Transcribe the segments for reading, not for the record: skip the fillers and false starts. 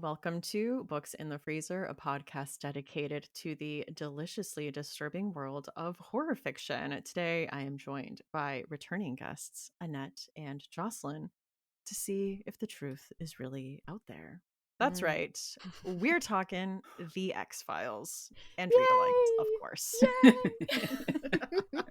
Welcome to Books in the Freezer, a podcast dedicated to the deliciously disturbing world of horror fiction. Today, I am joined by returning guests, Annette and Jocelyn, to see if the truth is really out there. That's Mm. right. We're talking The X-Files and Readalikes, of course. Yay! Yay!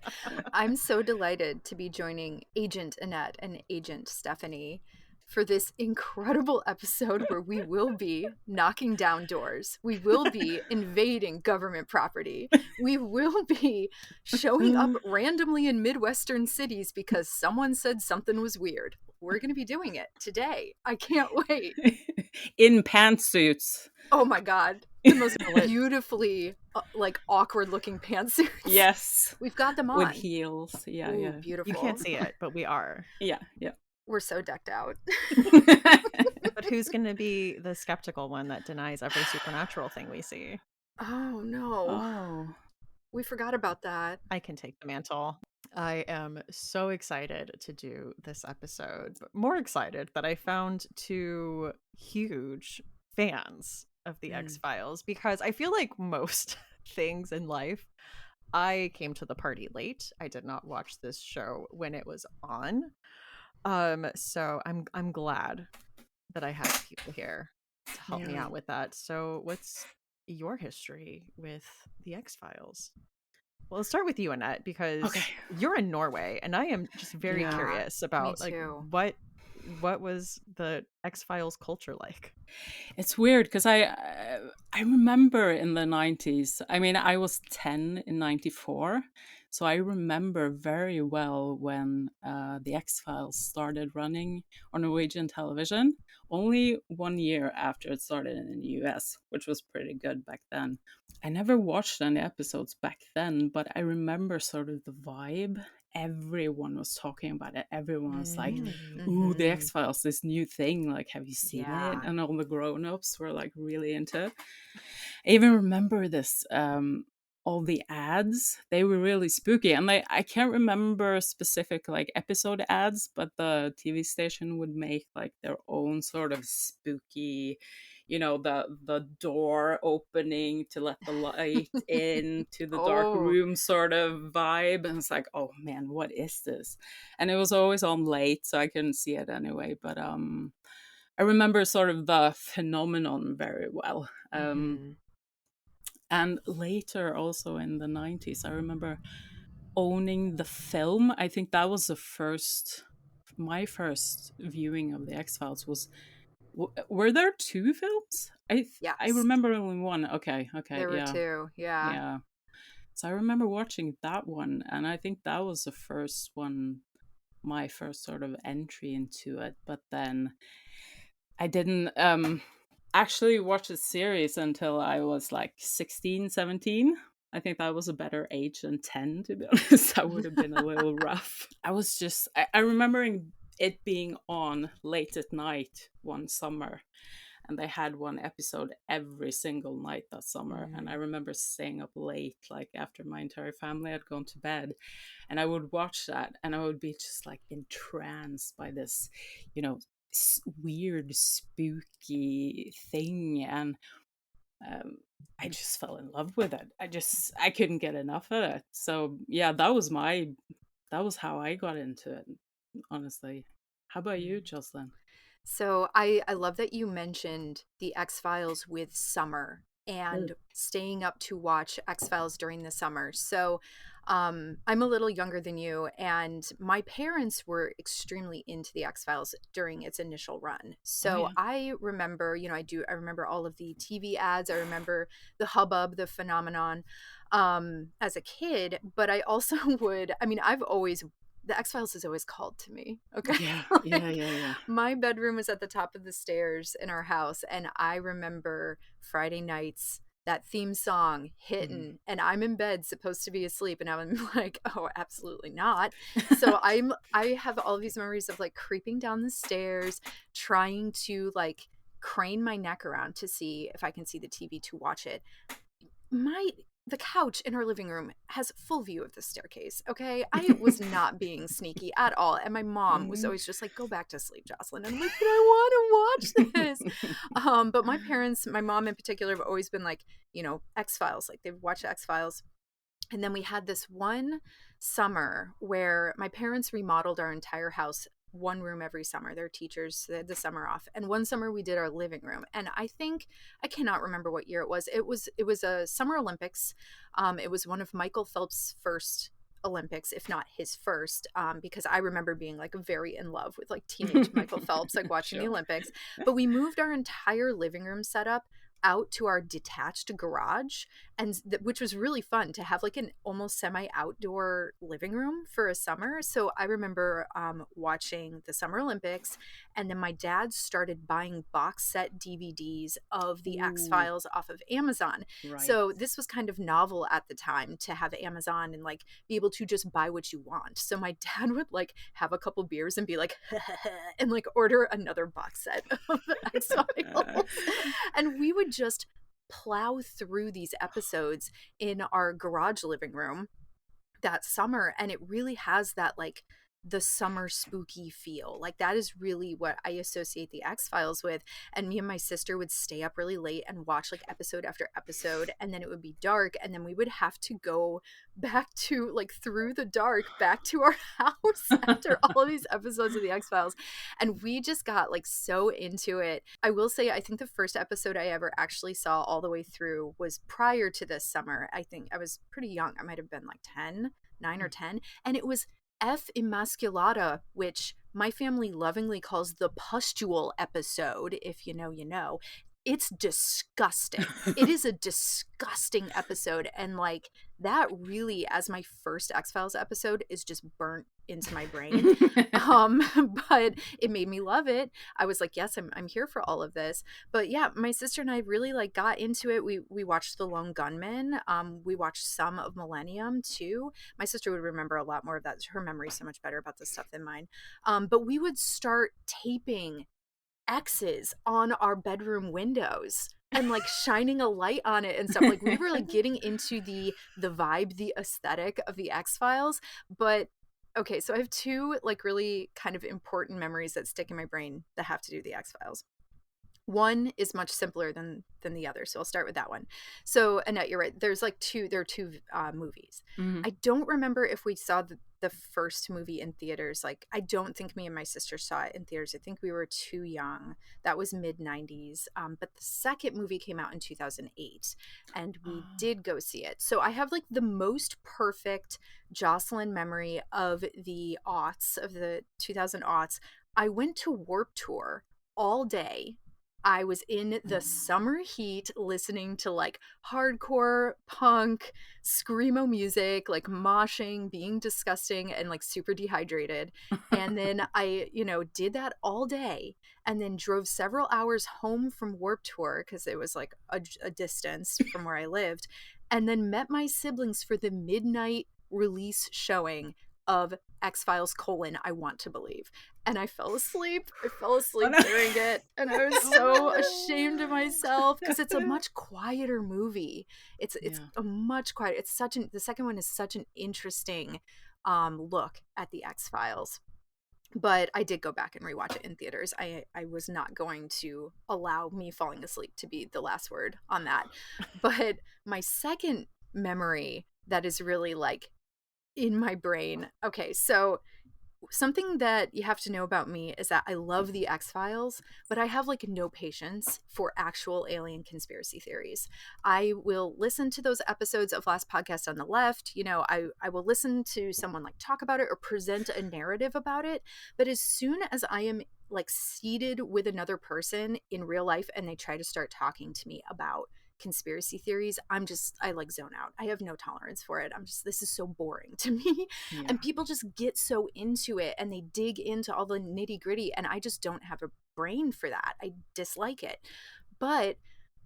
I'm so delighted to be joining Agent Annette and Agent Stephanie for this incredible episode where we will be knocking down doors. We will be invading government property. We will be showing up randomly in Midwestern cities because someone said something was weird. We're going to be doing it today. I can't wait. In pantsuits. Oh my god. The most beautifully awkward looking pantsuits. Yes. We've got them on. With heels. Yeah, Ooh, yeah. beautiful. You can't see it, but we are. Yeah. We're so decked out. But who's going to be the skeptical one that denies every supernatural thing we see? Oh no. Oh. We forgot about that. I can take the mantle. I am so excited to do this episode, but more excited that I found two huge fans of the X-Files, because I feel like most things in life, I came to the party late. I did not watch this show when it was on. So I'm glad that I have people here to help me out with that. So what's your history with the X-Files? Well, let's start with you, Annette, because you're in Norway, and I am just very curious about what was the X-Files culture like. It's weird because I remember in the 90s. I mean, I was 10 in 94, so I remember very well when the X-Files started running on Norwegian television. Only 1 year after it started in the US, which was pretty good back then. I never watched any episodes back then, but I remember sort of the vibe. Everyone was talking about it. Everyone was like, ooh, the X-Files, this new thing. Like, have you seen it? And all the grown-ups were like really into it. I even remember this, all the ads, they were really spooky. And I can't remember specific like episode ads, but the TV station would make like their own sort of spooky, you know, the door opening to let the light in to the dark room sort of vibe. And it's like, oh man, what is this? And it was always on late, so I couldn't see it anyway. But I remember sort of the phenomenon very well. And later, also in the 90s, I remember owning the film. I think that was my first viewing of the X-Files was. Were there two films? I remember only one. Okay. There were two. Yeah. So I remember watching that one, and I think that was the first one, my first sort of entry into it. But then I didn't actually watch the series until I was like 16, 17. I think that was a better age than 10, to be honest. That would have been a little rough. I remember it being on late at night one summer, and they had one episode every single night that summer. And I remember staying up late, like after my entire family had gone to bed, and I would watch that, and I would be just like entranced by this, you know, weird spooky thing. And I just fell in love with it. I couldn't get enough of it. So yeah, that was how I got into it, honestly. How about you, Jocelyn? So I love that you mentioned the X-Files with summer and staying up to watch X-Files during the summer. So I'm a little younger than you, and my parents were extremely into the X-Files during its initial run. So I remember, I remember all of the TV ads. I remember the hubbub, the phenomenon as a kid, but I also the X-Files has always called to me. Okay. Yeah. My bedroom was at the top of the stairs in our house, and I remember Friday nights, that theme song hitting, and I'm in bed supposed to be asleep, and I'm like, oh, absolutely not. So I have all these memories of like creeping down the stairs, trying to like crane my neck around to see if I can see the TV to watch it. the couch in our living room has full view of the staircase. Okay. I was not being sneaky at all. And my mom was always just like, go back to sleep, Jocelyn. And I'm like, but I want to watch this. But my parents, my mom in particular, have always been like, you know, X-Files, like they've watched X-Files. And then we had this one summer where my parents remodeled our entire house, one room every summer. They're teachers, they had the summer off. And one summer we did our living room. And I think, I cannot remember what year it was. It was a Summer Olympics. It was one of Michael Phelps' first Olympics, if not his first, because I remember being like very in love with like teenage Michael Phelps, like watching the Olympics. But we moved our entire living room setup out to our detached garage, and which was really fun to have like an almost semi-outdoor living room for a summer. So I remember watching the Summer Olympics, and then my dad started buying box set DVDs of the X-Files off of Amazon. Right. So this was kind of novel at the time to have Amazon and like be able to just buy what you want. So my dad would like have a couple beers and be like and like order another box set of the X-Files. And we would just plow through these episodes in our garage living room that summer, and it really has that like the summer spooky feel. Like that is really what I associate the X-Files with. And me and my sister would stay up really late and watch like episode after episode, and then it would be dark, and then we would have to go back to like through the dark back to our house after all of these episodes of the X-Files. And we just got like so into it. I will say, I think the first episode I ever actually saw all the way through was prior to this summer. I think I was pretty young. I might have been like 9 or 10. And it was F. Immaculata, which my family lovingly calls the pustule episode. If you know, you know. It's disgusting. It is a disgusting episode. And like that really, as my first X-Files episode, is just burnt into my brain. But it made me love it. I was like, yes, I'm here for all of this. But yeah, my sister and I really like got into it. We watched The Lone Gunman. We watched some of Millennium too. My sister would remember a lot more of that. Her memory's so much better about this stuff than mine. But we would start taping X's on our bedroom windows and like shining a light on it and stuff. Like we were like getting into the vibe, the aesthetic of the X-Files. But okay, so I have two like really kind of important memories that stick in my brain that have to do with the X-Files. One is much simpler than the other, so I'll start with that one. So Annette, you're right. There are two movies. Mm-hmm. I don't remember if we saw the first movie in theaters. Like, I don't think me and my sister saw it in theaters. I think we were too young. That was mid-90s. But the second movie came out in 2008, and we did go see it. So I have like the most perfect Jocelyn memory of the aughts, of the 2000 aughts. I went to Warped Tour all day. I was in the summer heat listening to like hardcore punk screamo music, like moshing, being disgusting and like super dehydrated. And then I, did that all day, and then drove several hours home from Warped Tour because it was like a distance from where I lived, and then met my siblings for the midnight release showing of X-Files: I Want to Believe. And I fell asleep. During it. And I was so ashamed of myself because it's a much quieter movie. It's a much quieter. The second one is such an interesting look at the X-Files. But I did go back and rewatch it in theaters. I was not going to allow me falling asleep to be the last word on that. But my second memory that is really like in my brain. Okay, so something that you have to know about me is that I love the X-Files, but I have like no patience for actual alien conspiracy theories. I will listen to those episodes of Last Podcast on the Left. I will listen to someone like talk about it or present a narrative about it. But as soon as I am like seated with another person in real life and they try to start talking to me about conspiracy theories, I like zone out. I have no tolerance for it. This is so boring to me. Yeah. And people just get so into it and they dig into all the nitty gritty, and I just don't have a brain for that. I dislike it. But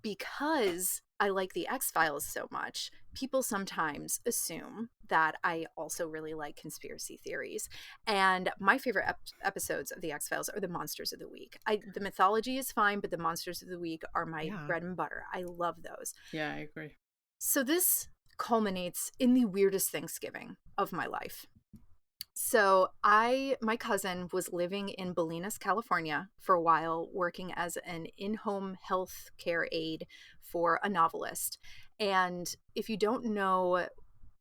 because I like the X-Files so much, people sometimes assume that I also really like conspiracy theories. And my favorite episodes of the X-Files are the Monsters of the Week. The mythology is fine, but the Monsters of the Week are my bread and butter. I love those. Yeah, I agree. So this culminates in the weirdest Thanksgiving of my life. So my cousin was living in Bolinas, California for a while, working as an in-home health care aide for a novelist. And if you don't know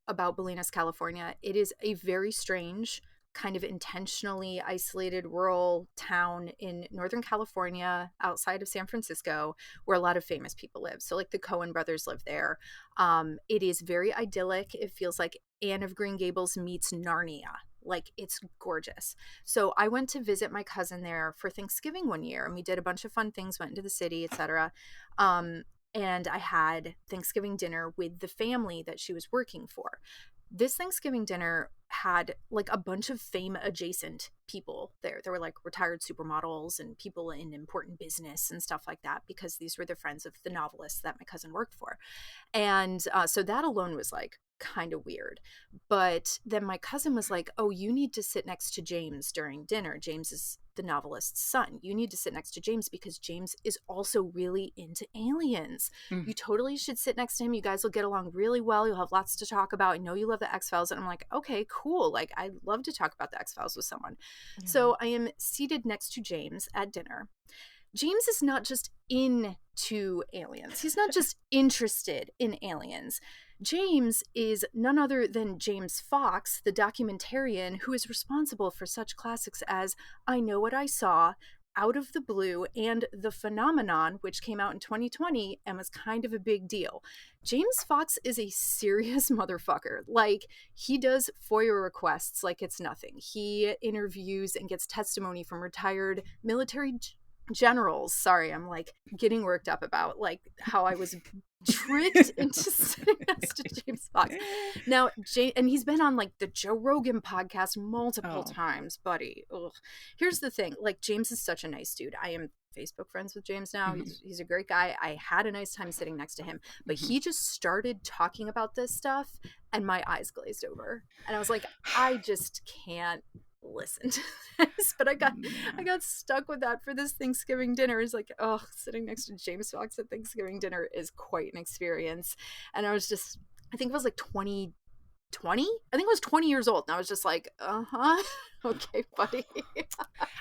about Bolinas, California, it is a very strange, kind of intentionally isolated rural town in Northern California outside of San Francisco where a lot of famous people live. So like the Coen brothers live there. It is very idyllic. It feels like Anne of Green Gables meets Narnia. Like, it's gorgeous. So I went to visit my cousin there for Thanksgiving one year, and we did a bunch of fun things, went into the city, etc. And I had Thanksgiving dinner with the family that she was working for. This Thanksgiving dinner had like a bunch of fame adjacent people there. There were like retired supermodels and people in important business and stuff like that, because these were the friends of the novelist that my cousin worked for. And so that alone was like kind of weird. But then my cousin was like, oh, you need to sit next to James during dinner. James is the novelist's son. You need to sit next to James because James is also really into aliens. You totally should sit next to him. You guys will get along really well. You'll have lots to talk about. I know you love the X-Files. And I'm like, okay, cool. Like, I'd love to talk about the X-Files with someone. Yeah. So I am seated next to James at dinner. James is not just into aliens. He's not just interested in aliens. James is none other than James Fox, the documentarian who is responsible for such classics as I Know What I Saw, Out of the Blue, and The Phenomenon, which came out in 2020 and was kind of a big deal. James Fox is a serious motherfucker. Like, he does FOIA requests like it's nothing. He interviews and gets testimony from retired military generals. Sorry, I'm like getting worked up about like how I was tricked into sitting next to James Fox. Now, and he's been on like the Joe Rogan podcast multiple times, buddy. Ugh. Here's the thing, like, James is such a nice dude. I am Facebook friends with James now. He's a great guy. I had a nice time sitting next to him, but he just started talking about this stuff and my eyes glazed over. And I was like, I just can't listen to this. But I got stuck with that for this Thanksgiving dinner. It's like, oh, sitting next to James Fox at Thanksgiving dinner is quite an experience. And I was just, I think it was like 20. I think I was 20 years old, and I was just like, okay, buddy.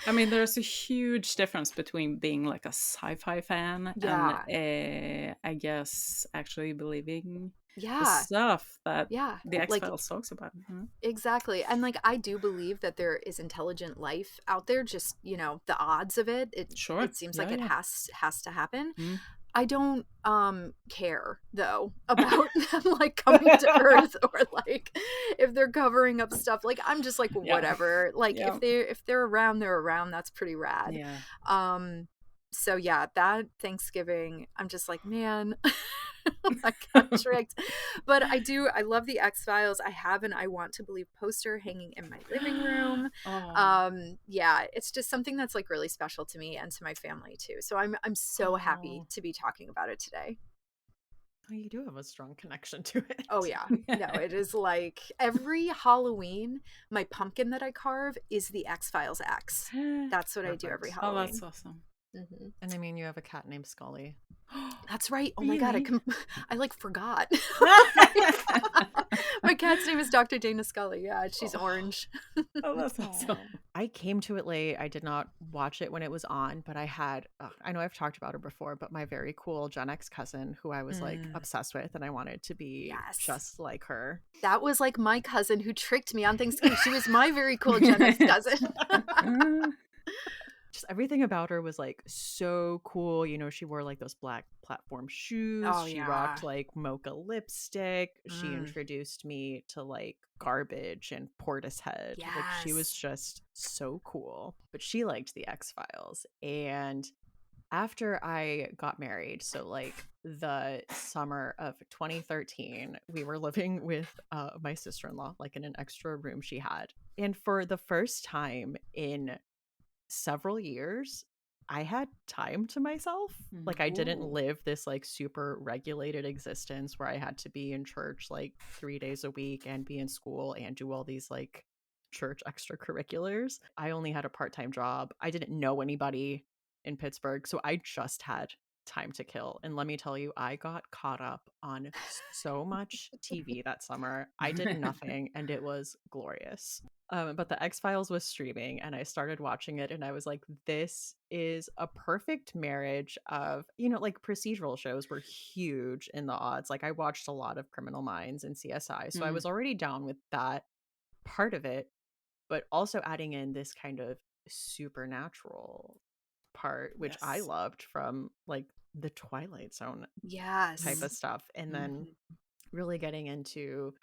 I mean, there's a huge difference between being like a sci-fi fan and I guess actually believing the stuff that the X-Files talks about. Exactly. And like, I do believe that there is intelligent life out there, just, you know, the odds of it seems like it has to happen. I don't care though about them like coming to Earth, or like if they're covering up stuff. Like, I'm just like, whatever. Like, if they're around, they're around. That's pretty rad. So yeah, that Thanksgiving, I'm just like, man, I got tricked. But I love the X-Files. I have an I Want to Believe poster hanging in my living room. Yeah, it's just something that's like really special to me and to my family too. So I'm so happy to be talking about it today. Oh, you do have a strong connection to it. Oh yeah. No, it is like every Halloween, my pumpkin that I carve is the X-Files X. That's what I do every Halloween. Oh, that's awesome. And I mean, you have a cat named Scully. That's right. Oh my God, I like forgot. My cat's name is Dr. Dana Scully. Yeah, she's orange. Oh, that's awesome. I came to it late. I did not watch it when it was on, but I had, I know I've talked about her before, but my very cool Gen X cousin who I was like obsessed with, and I wanted to be just like her. That was like my cousin who tricked me on Thanksgiving. She was my very cool Gen X cousin. Just everything about her was like so cool. You know, she wore like those black platform shoes. She rocked like mocha lipstick. She introduced me to like Garbage and Portishead. Like, she was just so cool. But she liked the X-Files. And after I got married, so like the summer of 2013, we were living with my sister-in-law, like in an extra room she had. And for the first time in several years, I had time to myself. Like, I didn't live this like super regulated existence where I had to be in church like 3 days a week and be in school and do all these like church extracurriculars. I only had a part-time job. I didn't know anybody in Pittsburgh, so I just had time to kill. And let me tell you, I got caught up on so much TV that summer. I did nothing, and it was glorious. But the X-Files was streaming, and I started watching it, and I was like, this is a perfect marriage of, like procedural shows were huge in the odds. Like I watched a lot of Criminal Minds and CSI, so I was already down with that part of it, but also adding in this kind of supernatural part, which I Yes. loved from like the Twilight Zone Yes. type of stuff. And then Mhm. really getting into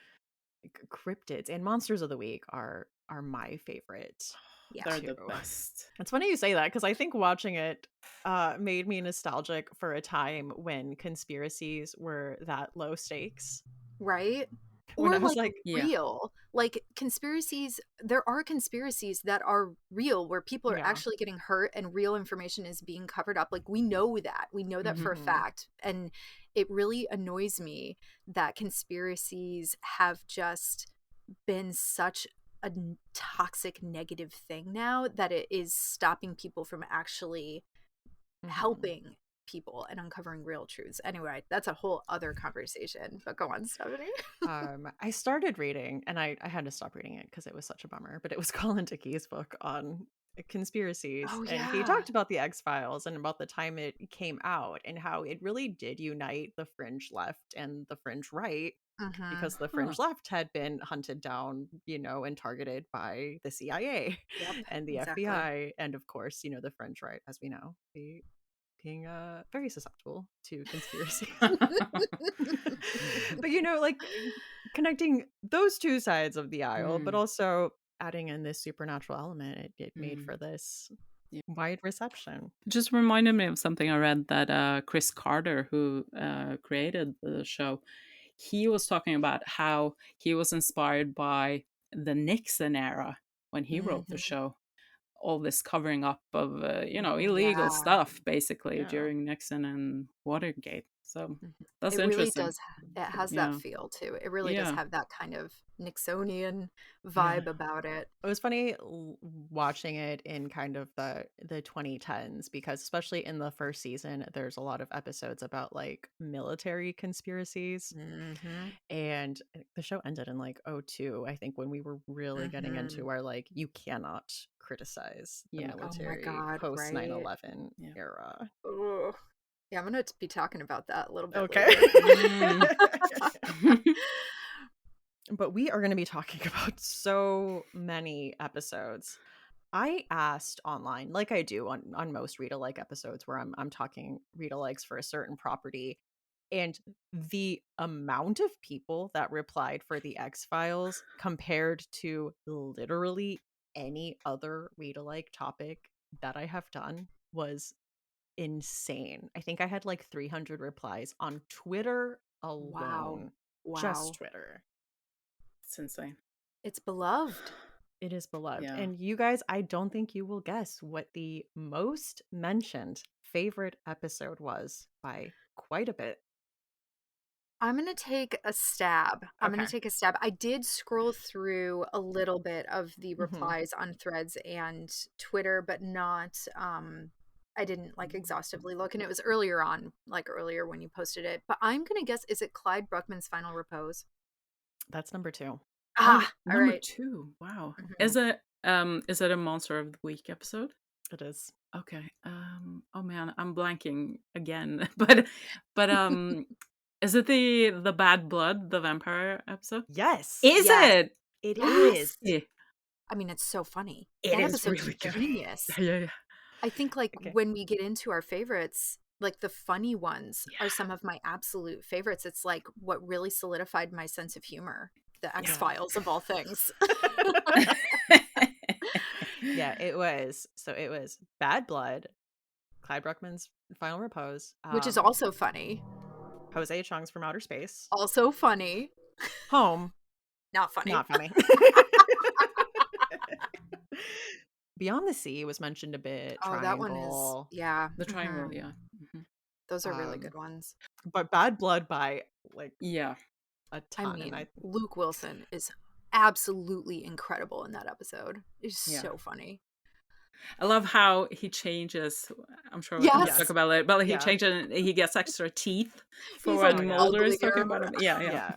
cryptids and monsters of the week are my favorite Yeah. They're too. the best. It's funny you say that because I think watching it made me nostalgic for a time when conspiracies were that low stakes. Right? When Or I was like like, Yeah. real. Like conspiracies, there are conspiracies that are real where people are yeah, actually getting hurt and real information is being covered up. Like we know that. We know that for a Mhm. fact. And it really annoys me that conspiracies have just been such a toxic negative thing now that it is stopping people from actually Mhm. helping people and uncovering real truths. Anyway, that's a whole other conversation. But go on, Stephanie. I started reading, and I had to stop reading it because it was such a bummer, but it was Colin Dickey's book on conspiracies. Oh And he yeah. talked about the X-Files and about the time it came out and how it really did unite the fringe left and the fringe right, Mm-hmm. because the Huh. fringe left had been hunted down, and targeted by the CIA Yep. and the Exactly. FBI. And of course, the fringe right, as we know, being very susceptible to conspiracy. But like connecting those two sides of the aisle, but Mm, also adding in this supernatural element, it made mm. for this Yeah. wide reception. Just reminded me of something I read that Chris Carter, who created the show, he was talking about how he was inspired by the Nixon era when he wrote the Mm-hmm. show. All this covering up of illegal Yeah. stuff basically Yeah. during Nixon and Watergate. So Mhm. that's It really interesting. does. It has that Yeah, feel too. It really does yeah, have that kind of Nixonian yeah. vibe about it. It was funny watching it in kind of the 2010s, because especially in the first season, there's a lot of episodes about like military conspiracies. Mm-hmm. And the show ended in like '02, I think, when we were really getting Mm-hmm. into our like, you cannot criticize the Yeah, Oh my military God, post right? 9/11 yeah. era. Ugh. Yeah, I'm gonna be talking about that a little bit Okay. later. Mm. But we are going to be talking about so many episodes. I asked online, like I do on most Readalike episodes, where I'm talking Readalikes for a certain property, and the amount of people that replied for the X-Files compared to literally any other Readalike topic that I have done was insane. I think I had like 300 replies on Twitter Wow. alone. Just Wow. Twitter. It's insane. It's beloved. It is beloved. Yeah. And you guys, I don't think you will guess what the most mentioned favorite episode was by quite a bit. I'm going to take a stab. I'm going Okay. to take a stab. I did scroll through a little bit of the Hmm. replies on Threads and Twitter, but not, I didn't like exhaustively look. And it was earlier on, like earlier when you posted it. But I'm going to guess, is it Clyde Bruckman's Final Repose? That's number 2. Ah, all Number right. 2. Wow. Mhm. Is it a Monster of the Week episode? It is. Okay. Oh man, I'm blanking again. But is it the Bad Blood, the vampire episode? Yes. Is Yes. it? It Yes. is. Yeah. I mean, it's so funny. It That is episode's really good. genius. Yeah, yeah. I think like Okay. when we get into our favorites, like the funny ones are Yeah. some of my absolute favorites. It's like what really solidified my sense of humor. The Yeah. X-Files of all things. Yeah, it was. So it was Bad Blood, Clyde Bruckman's Final Repose, Which is also funny. Jose Chung's From Outer Space, Also funny. Home, Not funny. not funny. Beyond the Sea was mentioned a bit, Oh, that one is, Triangle. yeah. The triangle, Mhm. yeah. Mhm. Those are really Um, good ones. but Bad Blood by like Yeah. a I ton. And mean, Luke Wilson is absolutely incredible in that episode. It's Yeah. so funny. I love how he changes I'm sure we're going to talk Yes. about it. But he Yeah. changes, he gets extra teeth for He's when like Mulder is talking uglier. about him. Yeah, Yeah.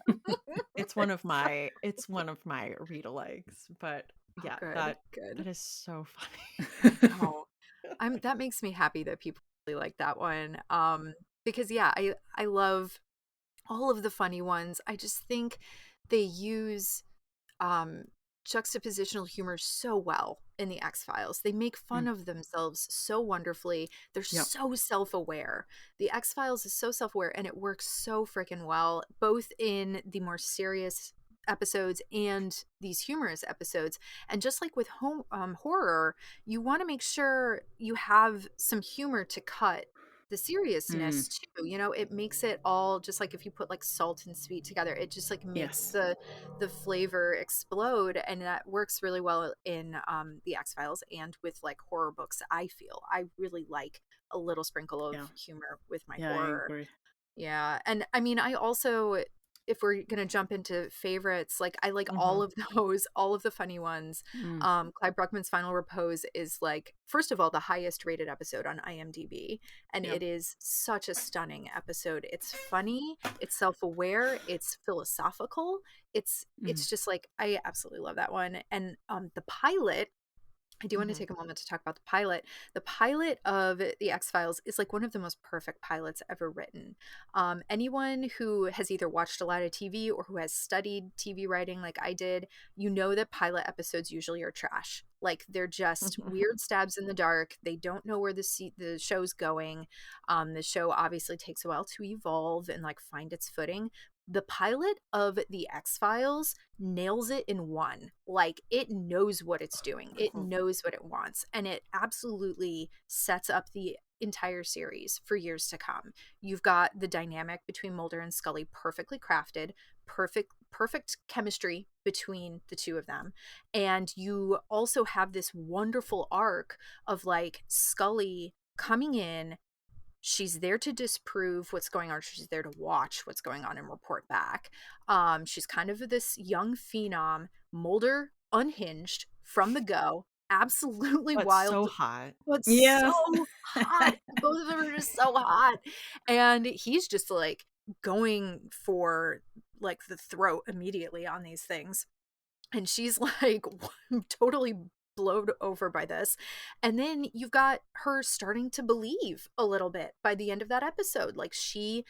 It's one of my Readalikes, but Oh, yeah, good, that good. is so funny. I know. That makes me happy that people really like that one. Because yeah, I love all of the funny ones. I just think they use um juxtapositional humor so well in the X-Files. They make fun Mm, of themselves so wonderfully. They're yep. so self-aware. The X-Files is so self-aware, and it works so freaking well, both in the more serious episodes and these humorous episodes. And just like with horror, you want to make sure you have some humor to cut the seriousness Mm, too. You know, it makes it all, just like if you put like salt and sweet together, it just like makes yes. the flavor explode. And that works really well in the X-Files and with like horror books. I feel I really like a little sprinkle of Yeah. humor with my Yeah, I horror. agree. Yeah. And I mean, I also, if we're going to jump into favorites, like I like all Mhm. of those, all of the funny ones. Mm, Clyde Bruckman's Final Repose is like, first of all, the highest rated episode on IMDb. And yep. it is such a stunning episode. It's funny, it's self-aware, it's philosophical. Mm, It's just like, I absolutely love that one. And the pilot, I do want to Mhm. take a moment to talk about the pilot. The pilot of The X-Files is like one of the most perfect pilots ever written. Anyone who has either watched a lot of TV or who has studied TV writing like I did, you know that pilot episodes usually are trash. Like they're just weird stabs in the dark. They don't know where the show's going. The show obviously takes a while to evolve and like find its footing. The pilot of The X-Files nails it in one. Like it knows what it's doing. It knows what it wants, and it absolutely sets up the entire series for years to come. You've got the dynamic between Mulder and Scully perfectly crafted, perfect chemistry between the two of them. And you also have this wonderful arc of like Scully coming in. She's there to disprove what's going on. She's there to watch what's going on and report back. She's kind of this young phenom. Mulder, unhinged from the go, absolutely But so wild, hot. but so yes. hot. Both of them are just so hot. And he's just like going for like the throat immediately on these things. And she's like totally blowed over by this. And then you've got her starting to believe a little bit by the end of that episode. Like she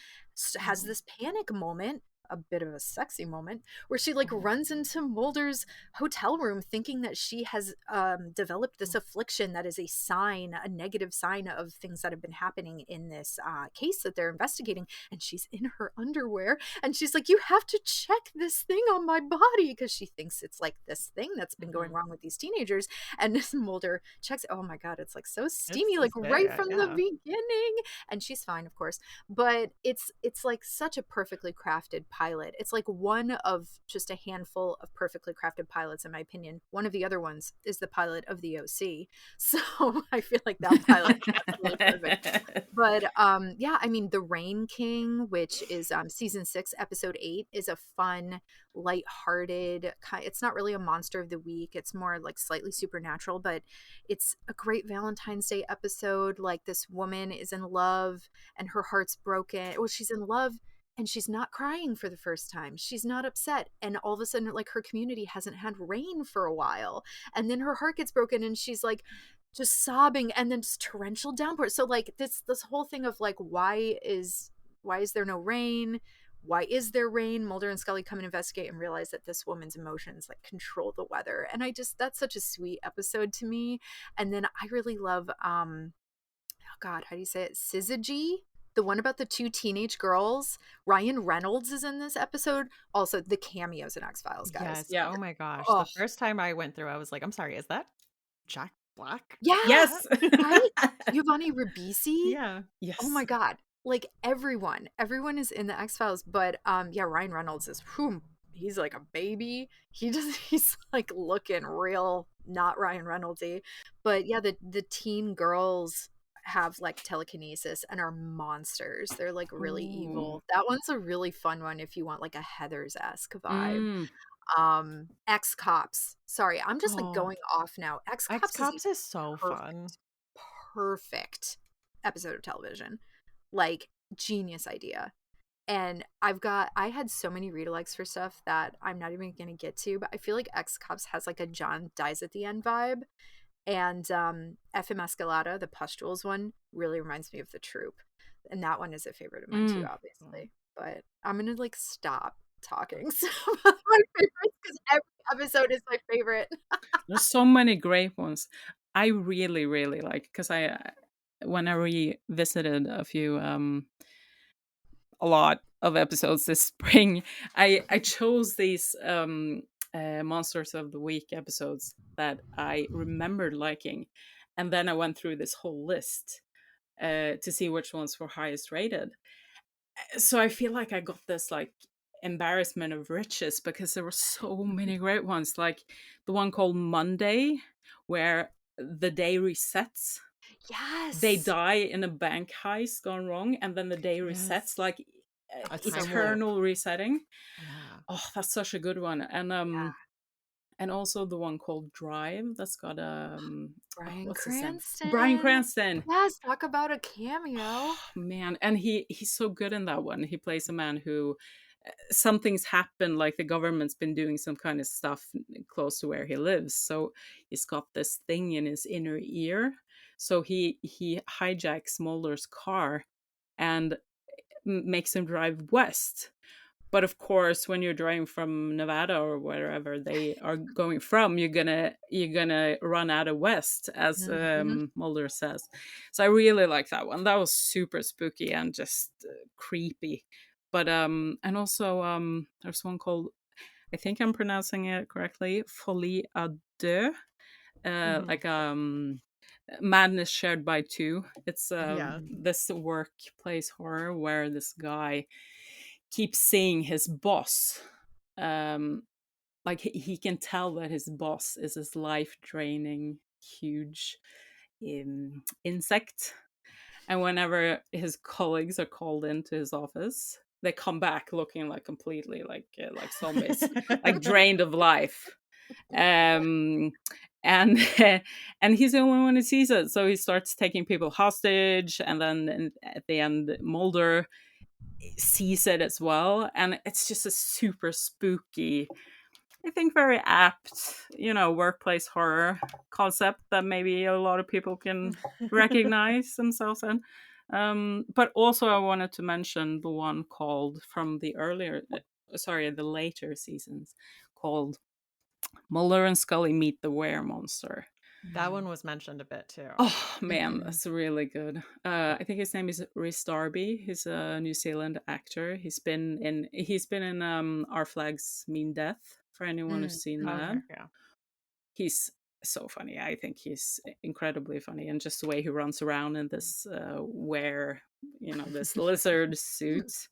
has Mhm. this panic moment, a bit of a sexy moment, where she like Mhm. runs into Mulder's hotel room thinking that she has developed this Mm. affliction that is a sign, a negative sign of things that have been happening in this case that they're investigating. And she's in her underwear and she's like, you have to check this thing on my body, because she thinks it's like this thing that's been going Mhm. wrong with these teenagers. And this Mulder checks, oh my God, it's like so steamy, like It's right bad, from the yeah. beginning. And she's fine, of course. But it's like such a perfectly crafted pilot. It's like one of just a handful of perfectly crafted pilots, in my opinion. One of the other ones is the pilot of the OC. So I feel like that pilot is absolutely perfect. But yeah, I mean, The Rain King, which is season 6 episode 8, is a fun, lighthearted kind. It's not really a monster of the week, it's more like slightly supernatural, but it's a great Valentine's Day episode. Like this woman is in love and her heart's broken. Well, she's in love and she's not crying for the first time, she's not upset, and all of a sudden like her community hasn't had rain for a while, and then her heart gets broken and she's like just sobbing, and then just torrential downpour. So like this whole thing of like, why is there no rain? Why is there rain? Mulder and Scully come and investigate and realize that this woman's emotions like control the weather. And I just, that's such a sweet episode to me. And then I really love oh God, how do you say it? Syzygy, the one about the two teenage girls. Ryan Reynolds is in this episode. Also, the cameos in X-Files, guys. Yes. Yeah. Oh my gosh. Oh, The first time I went through, I was like, I'm sorry, is that Jack Black in yeah, that? Yes. right? Giovanni Ribisi. Yeah. Oh my yes. God. Like everyone is in the X-Files, but yeah, Ryan Reynolds is, whew, he's like a baby. He's like looking real not Ryan Reynoldsy. But yeah, the teen girls have like telekinesis and are monsters. They're like really Ooh. evil. That one's a really fun one if you want like a Heathers-esque vibe. Mm. X Cops. Sorry, I'm just like Oh, going off now. X X Cops is a Cops is so fun. perfect perfect episode of television. Like, genius idea. And I had so many read-alikes for stuff that I'm not even gonna get to, but I feel like Ex Cops has like a John dies at the end vibe. And FM Escalada, the Pustules one, really reminds me of The Troop. And that one is a favorite of mine too, obviously. But I'm gonna like stop talking about my favorites because every episode is my favorite. There's so many great ones. I really, really like, because when I revisited a lot of episodes this spring, I chose these Monsters of the Week episodes that I remembered liking, and then I went through this whole list to see which ones were highest rated. So I feel like I got this like embarrassment of riches because there were so many great ones, like the one called Monday, where the day resets. Yes. They die in a bank heist gone wrong, and then the day resets, like eternal resetting. Yeah. Oh, that's such a good one. And also the one called Drive, that's got Bryan what's his name? Cranston. Bryan Cranston. Yes, talk about a cameo. Oh, man, and he's so good in that one. He plays a man who something's happened, like the government's been doing some kind of stuff close to where he lives, so he's got this thing in his inner ear, so he hijacks Mulder's car and makes him drive west. But of course, when you're driving from Nevada or wherever they are going from, you're gonna run out of west, as Mulder says. So I really like that one. That was super spooky and just creepy. But and also there's one called, I think I'm pronouncing it correctly, Folie à deux, like Madness Shared by Two. It's this workplace horror where this guy keeps seeing his boss. Like he can tell that his boss is this life draining huge insect, and whenever his colleagues are called into his office, they come back looking like completely like zombies, like drained of life. And and he's the only one who sees it, so he starts taking people hostage, and then at the end Mulder sees it as well, and it's just a super spooky, I think very apt, workplace horror concept that maybe a lot of people can recognize themselves in. But also I wanted to mention the one called from the later seasons, called Mulder and Scully Meet the Were-Monster. That one was mentioned a bit too. Oh man, that's really good. I think his name is Rhys Darby. He's a New Zealand actor. He's been in Our Flags Mean Death, for anyone who's seen that. Okay, yeah. He's so funny. I think he's incredibly funny, and just the way he runs around in this this lizard suit,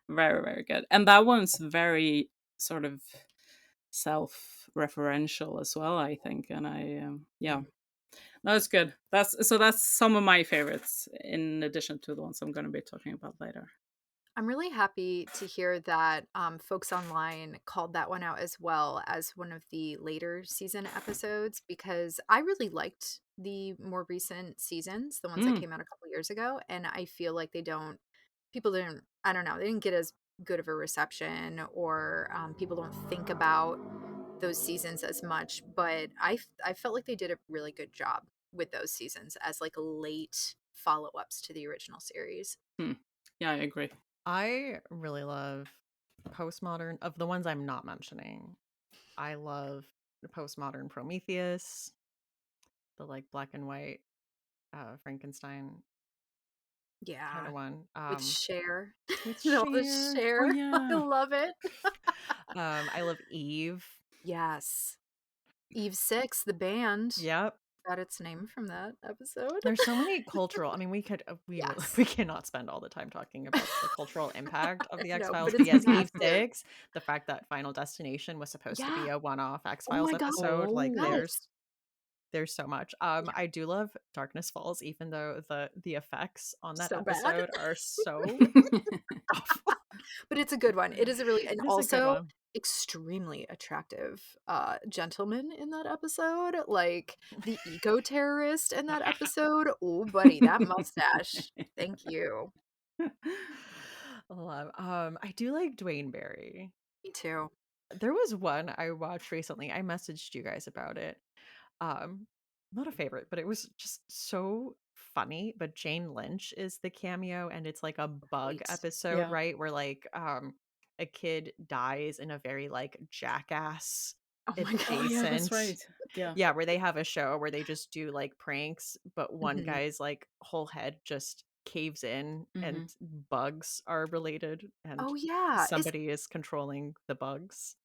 very, very good. And that one's very sort of self-referential as well, I think. And no, it's good. That's some of my favorites, in addition to the ones I'm going to be talking about later. I'm really happy to hear that folks online called that one out as well as one of the later season episodes, because I really liked the more recent seasons, the ones that came out a couple years ago, and I feel like they didn't get as good of a reception, or people don't think about those seasons as much, but I felt like they did a really good job with those seasons as like late follow-ups to the original series. Yeah, I agree. I really love postmodern, of the ones I'm not mentioning. I love the postmodern Prometheus, the like black and white Frankenstein kind of one. With Cher. With Cher. Oh, yeah. I love it. I love Eve. Yes. Eve 6, the band. Yep. Got its name from that episode. There's so many cultural. I mean, we cannot spend all the time talking about the cultural impact of the X-Files. but Yes, Eve massive. 6, the fact that Final Destination was supposed to be a one-off X-Files my God. episode. Like Yes. there's so much. I do love Darkness Falls, even though the effects on that So bad. episode are so But it's a good one. It is a really, and It is a good also one. extremely attractive gentleman in that episode. Like the eco-terrorist in that episode. Oh, buddy, that mustache. Thank you. Love. I do like Dwayne Barry. Me too. There was one I watched recently. I messaged you guys about it. Um, Not a favorite, but it was just so funny. But Jane Lynch is the cameo, and it's like a bug Right. episode, Yeah. right? Where like a kid dies in a very like jackass Oh my God. Oh yeah, that's adjacent. right. Yeah. Yeah, where they have a show where they just do like pranks, but one Mhm. guy's like whole head just caves in and Mm-hmm. bugs are related and Oh yeah. somebody is controlling the bugs.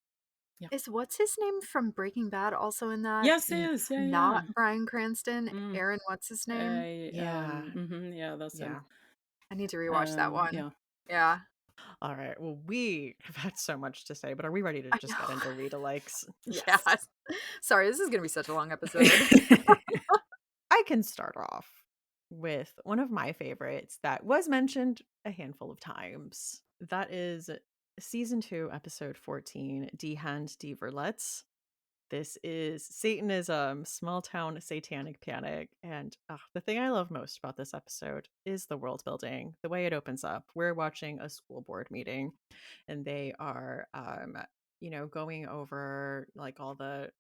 Is what's his name from Breaking Bad also in that? Yes, it is. Yeah, yeah. Not Bryan Cranston. Mm. Aaron, what's his name? Yeah. Yeah, that's Yeah. him. I need to rewatch that one. Yeah. Yeah. All right. Well, we have had so much to say, but are we ready to I just get into know. Readalikes? Yeah. Sorry, this is gonna be such a long episode. I can start off with one of my favorites that was mentioned a handful of times. That is season 2, episode 14, Die Hand die Verletz. This is Satanism, small town satanic panic. And the thing I love most about this episode is the world building, the way it opens up. We're watching a school board meeting and they are, going over like all the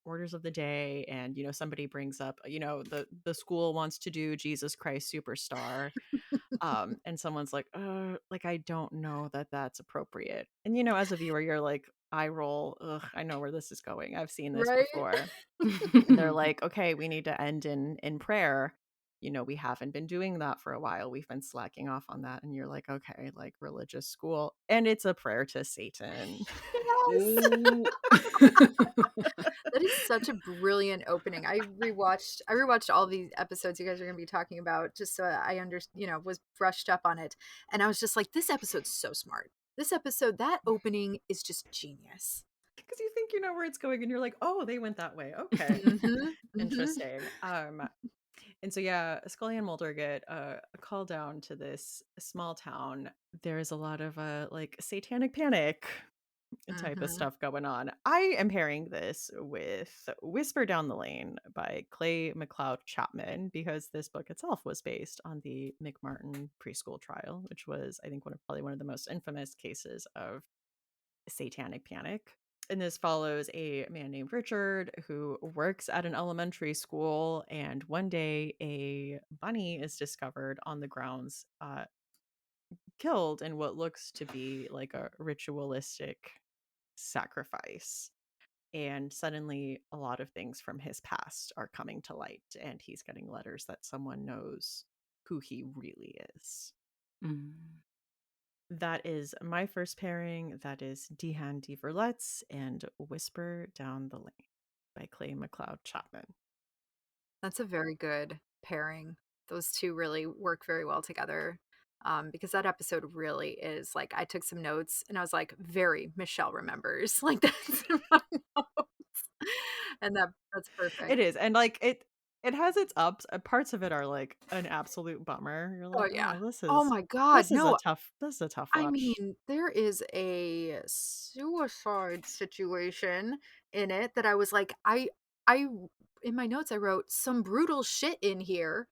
orders of the day. And, somebody brings up, the school wants to do Jesus Christ Superstar. And someone's like, I don't know that that's appropriate. And, as a viewer, you're like, eye roll. Ugh, I know where this is going. I've seen this Right? before. And they're like, okay, we need to end in prayer. We haven't been doing that for a while. We've been slacking off on that. And you're like, okay, like religious school. And it's a prayer to Satan. Yes. Ooh. That is such a brilliant opening. I rewatched all these episodes you guys are going to be talking about just so I was brushed up on it. And I was just like, this episode's so smart. This episode, that opening is just genius. Because you think you know where it's going and you're like, oh, they went that way. Okay. Interesting. And so yeah, Scully and Mulder get a call down to this small town. There's a lot of like satanic panic type of stuff going on. I am pairing this with Whisper Down the Lane by Clay McLeod Chapman because this book itself was based on the McMartin preschool trial, which was, I think, probably one of the most infamous cases of satanic panic. And this follows a man named Richard who works at an elementary school. And one day a bunny is discovered on the grounds, killed in what looks to be like a ritualistic sacrifice. And suddenly a lot of things from his past are coming to light. And he's getting letters that someone knows who he really is. Mm. That is my first pairing. That is Die Hand die Verletz and Whisper Down the Lane by Clay McLeod Chapman. That's a very good pairing. Those two really work very well together. Because that episode really is like, I took some notes and I was like, very Michelle remembers. Like that's in my notes. And that's perfect. It is. And like it has its ups. Parts of it are like an absolute bummer. You're Oh like, yeah. this Oh is my God. this is a No, tough I watch. mean, there is a suicide situation in it that I was like, I in my notes I wrote some brutal shit in here.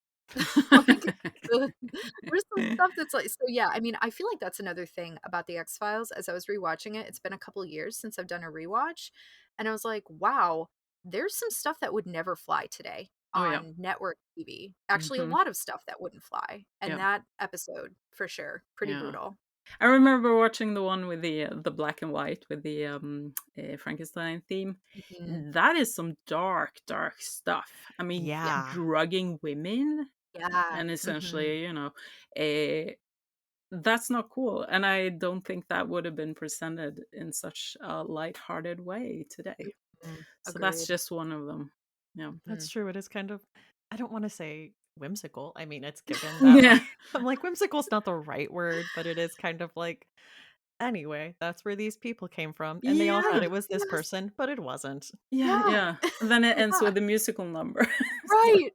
Like there's some stuff that's like, so yeah, I mean, I feel like that's another thing about the X-Files. As I was rewatching it, it's been a couple years since I've done a rewatch, and I was like, wow, there's some stuff that would never fly today Oh, yeah. on network TV. Actually, a Mhm. lot of stuff that wouldn't fly. And Yeah. that episode, for sure, pretty Yeah. brutal. I remember watching the one with the black and white with the Frankenstein theme. Mhm. That is some dark stuff. I mean, Yeah. drugging women Yeah. and Mhm. essentially, that's not cool. And I don't think that would have been presented in such a lighthearted way today. Mhm. So that's Agreed. just one of them. Yeah. That's true. It is kind of, I don't want to say whimsical. I mean, it's given that Yeah. I'm like, whimsical's not the right word, but it is kind of like, anyway, that's where these people came from. And they all thought Yeah. it was this Yes. person, but it wasn't. Yeah. Yeah. And then it ends Yeah. with a musical number. Right.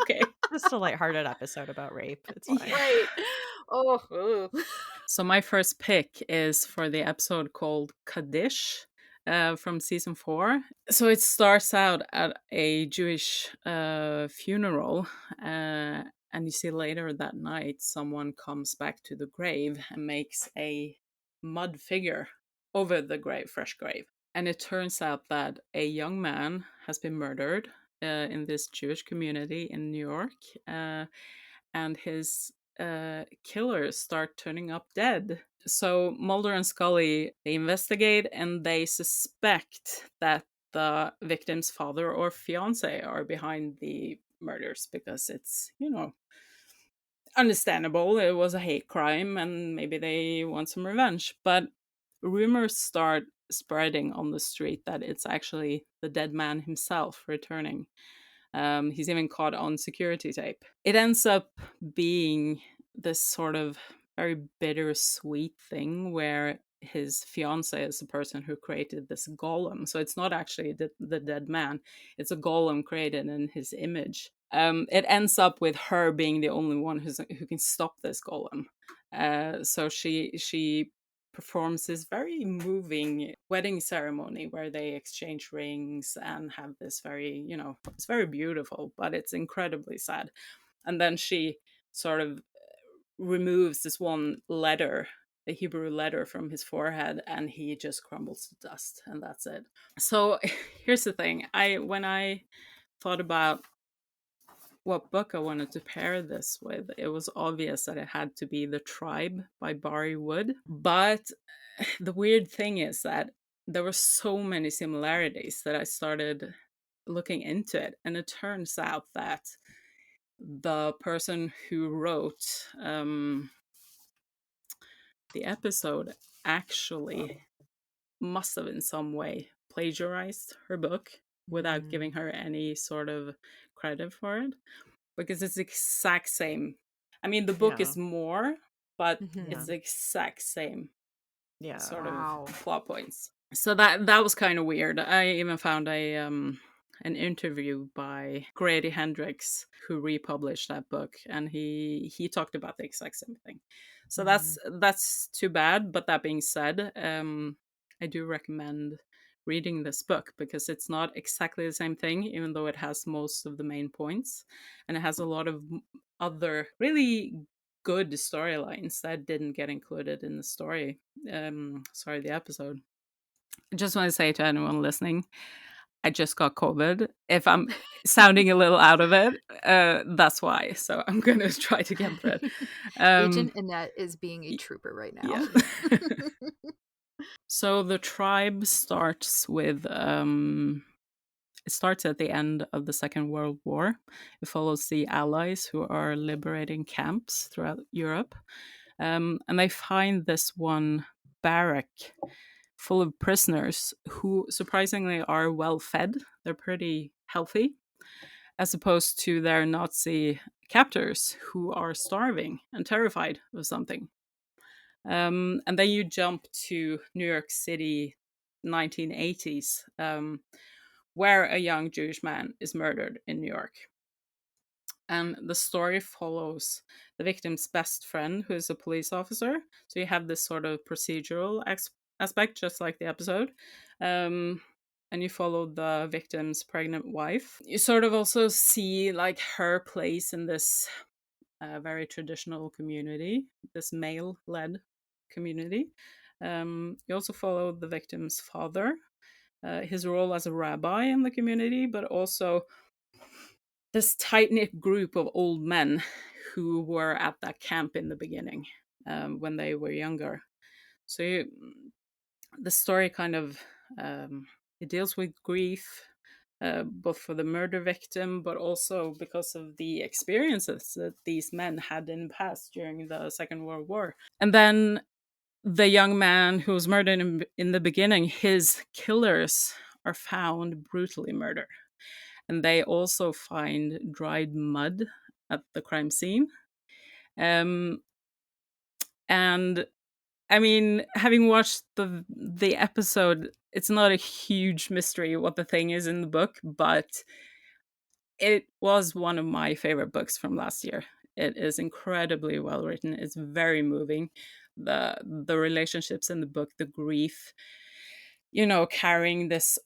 Okay. Just a lighthearted episode about rape. It's fine. Yeah. Right. Oh. Ugh. So my first pick is for the episode called Kaddish from season 4. So it starts out at a Jewish funeral, and you see later that night someone comes back to the grave and makes a mud figure over the grave, fresh grave. And it turns out that a young man has been murdered in this Jewish community in New York, and his killers start turning up dead. So Mulder and Scully, they investigate and they suspect that the victim's father or fiance are behind the murders because it's, understandable. It was a hate crime and maybe they want some revenge. But rumors start spreading on the street that it's actually the dead man himself returning. He's even caught on security tape. It ends up being this sort of very bittersweet thing where his fiance is the person who created this golem. So it's not actually the dead man, it's a golem created in his image. It ends up with her being the only one who can stop this golem. So she performs this very moving wedding ceremony where they exchange rings and have this very, it's very beautiful, but it's incredibly sad. And then she sort of removes this one letter, the Hebrew letter, from his forehead, and he just crumbles to dust, and that's it. So here's the thing. When I thought about what book I wanted to pair this with, it was obvious that it had to be The Tribe by Barry Wood. But the weird thing is that there were so many similarities that I started looking into it. And it turns out that the person who wrote the episode actually must have in some way plagiarized her book without giving her any sort of credit for it. Because it's the exact same. I mean, the book is more, but it's the exact same sort of plot points. So that was kind of weird. I even found an interview by Grady Hendrix, who republished that book, and he talked about the exact same thing. So that's too bad. But that being said, I do recommend reading this book because it's not exactly the same thing, even though it has most of the main points, and it has a lot of other really good storylines that didn't get included in the episode. I just want to say to anyone listening, I just got COVID. If I'm sounding a little out of it, that's why. So I'm going to try to get through it. Agent Annette is being a trooper right now. Yeah. So the tribe starts with it starts at the end of the Second World War. It follows the Allies who are liberating camps throughout Europe. And they find this one barrack full of prisoners who surprisingly are well fed. They're pretty healthy, as opposed to their Nazi captors who are starving and terrified of something. And then you jump to New York City, 1980s, where a young Jewish man is murdered in New York. And the story follows the victim's best friend, who is a police officer. So you have this sort of procedural aspect, just like the episode. And you follow the victim's pregnant wife. You sort of also see like her place in this very traditional community, this male-led community. You also follow the victim's father, his role as a rabbi in the community, but also this tight-knit group of old men who were at that camp in the beginning when they were younger. So the story kind of it deals with grief, both for the murder victim, but also because of the experiences that these men had in the past during the Second World War. And then the young man who was murdered in the beginning, his killers are found brutally murdered. And they also find dried mud at the crime scene. And I mean, having watched the episode, it's not a huge mystery what the thing is in the book, but it was one of my favorite books from last year. It is incredibly well written. It's very moving. the relationships in the book, the grief, carrying this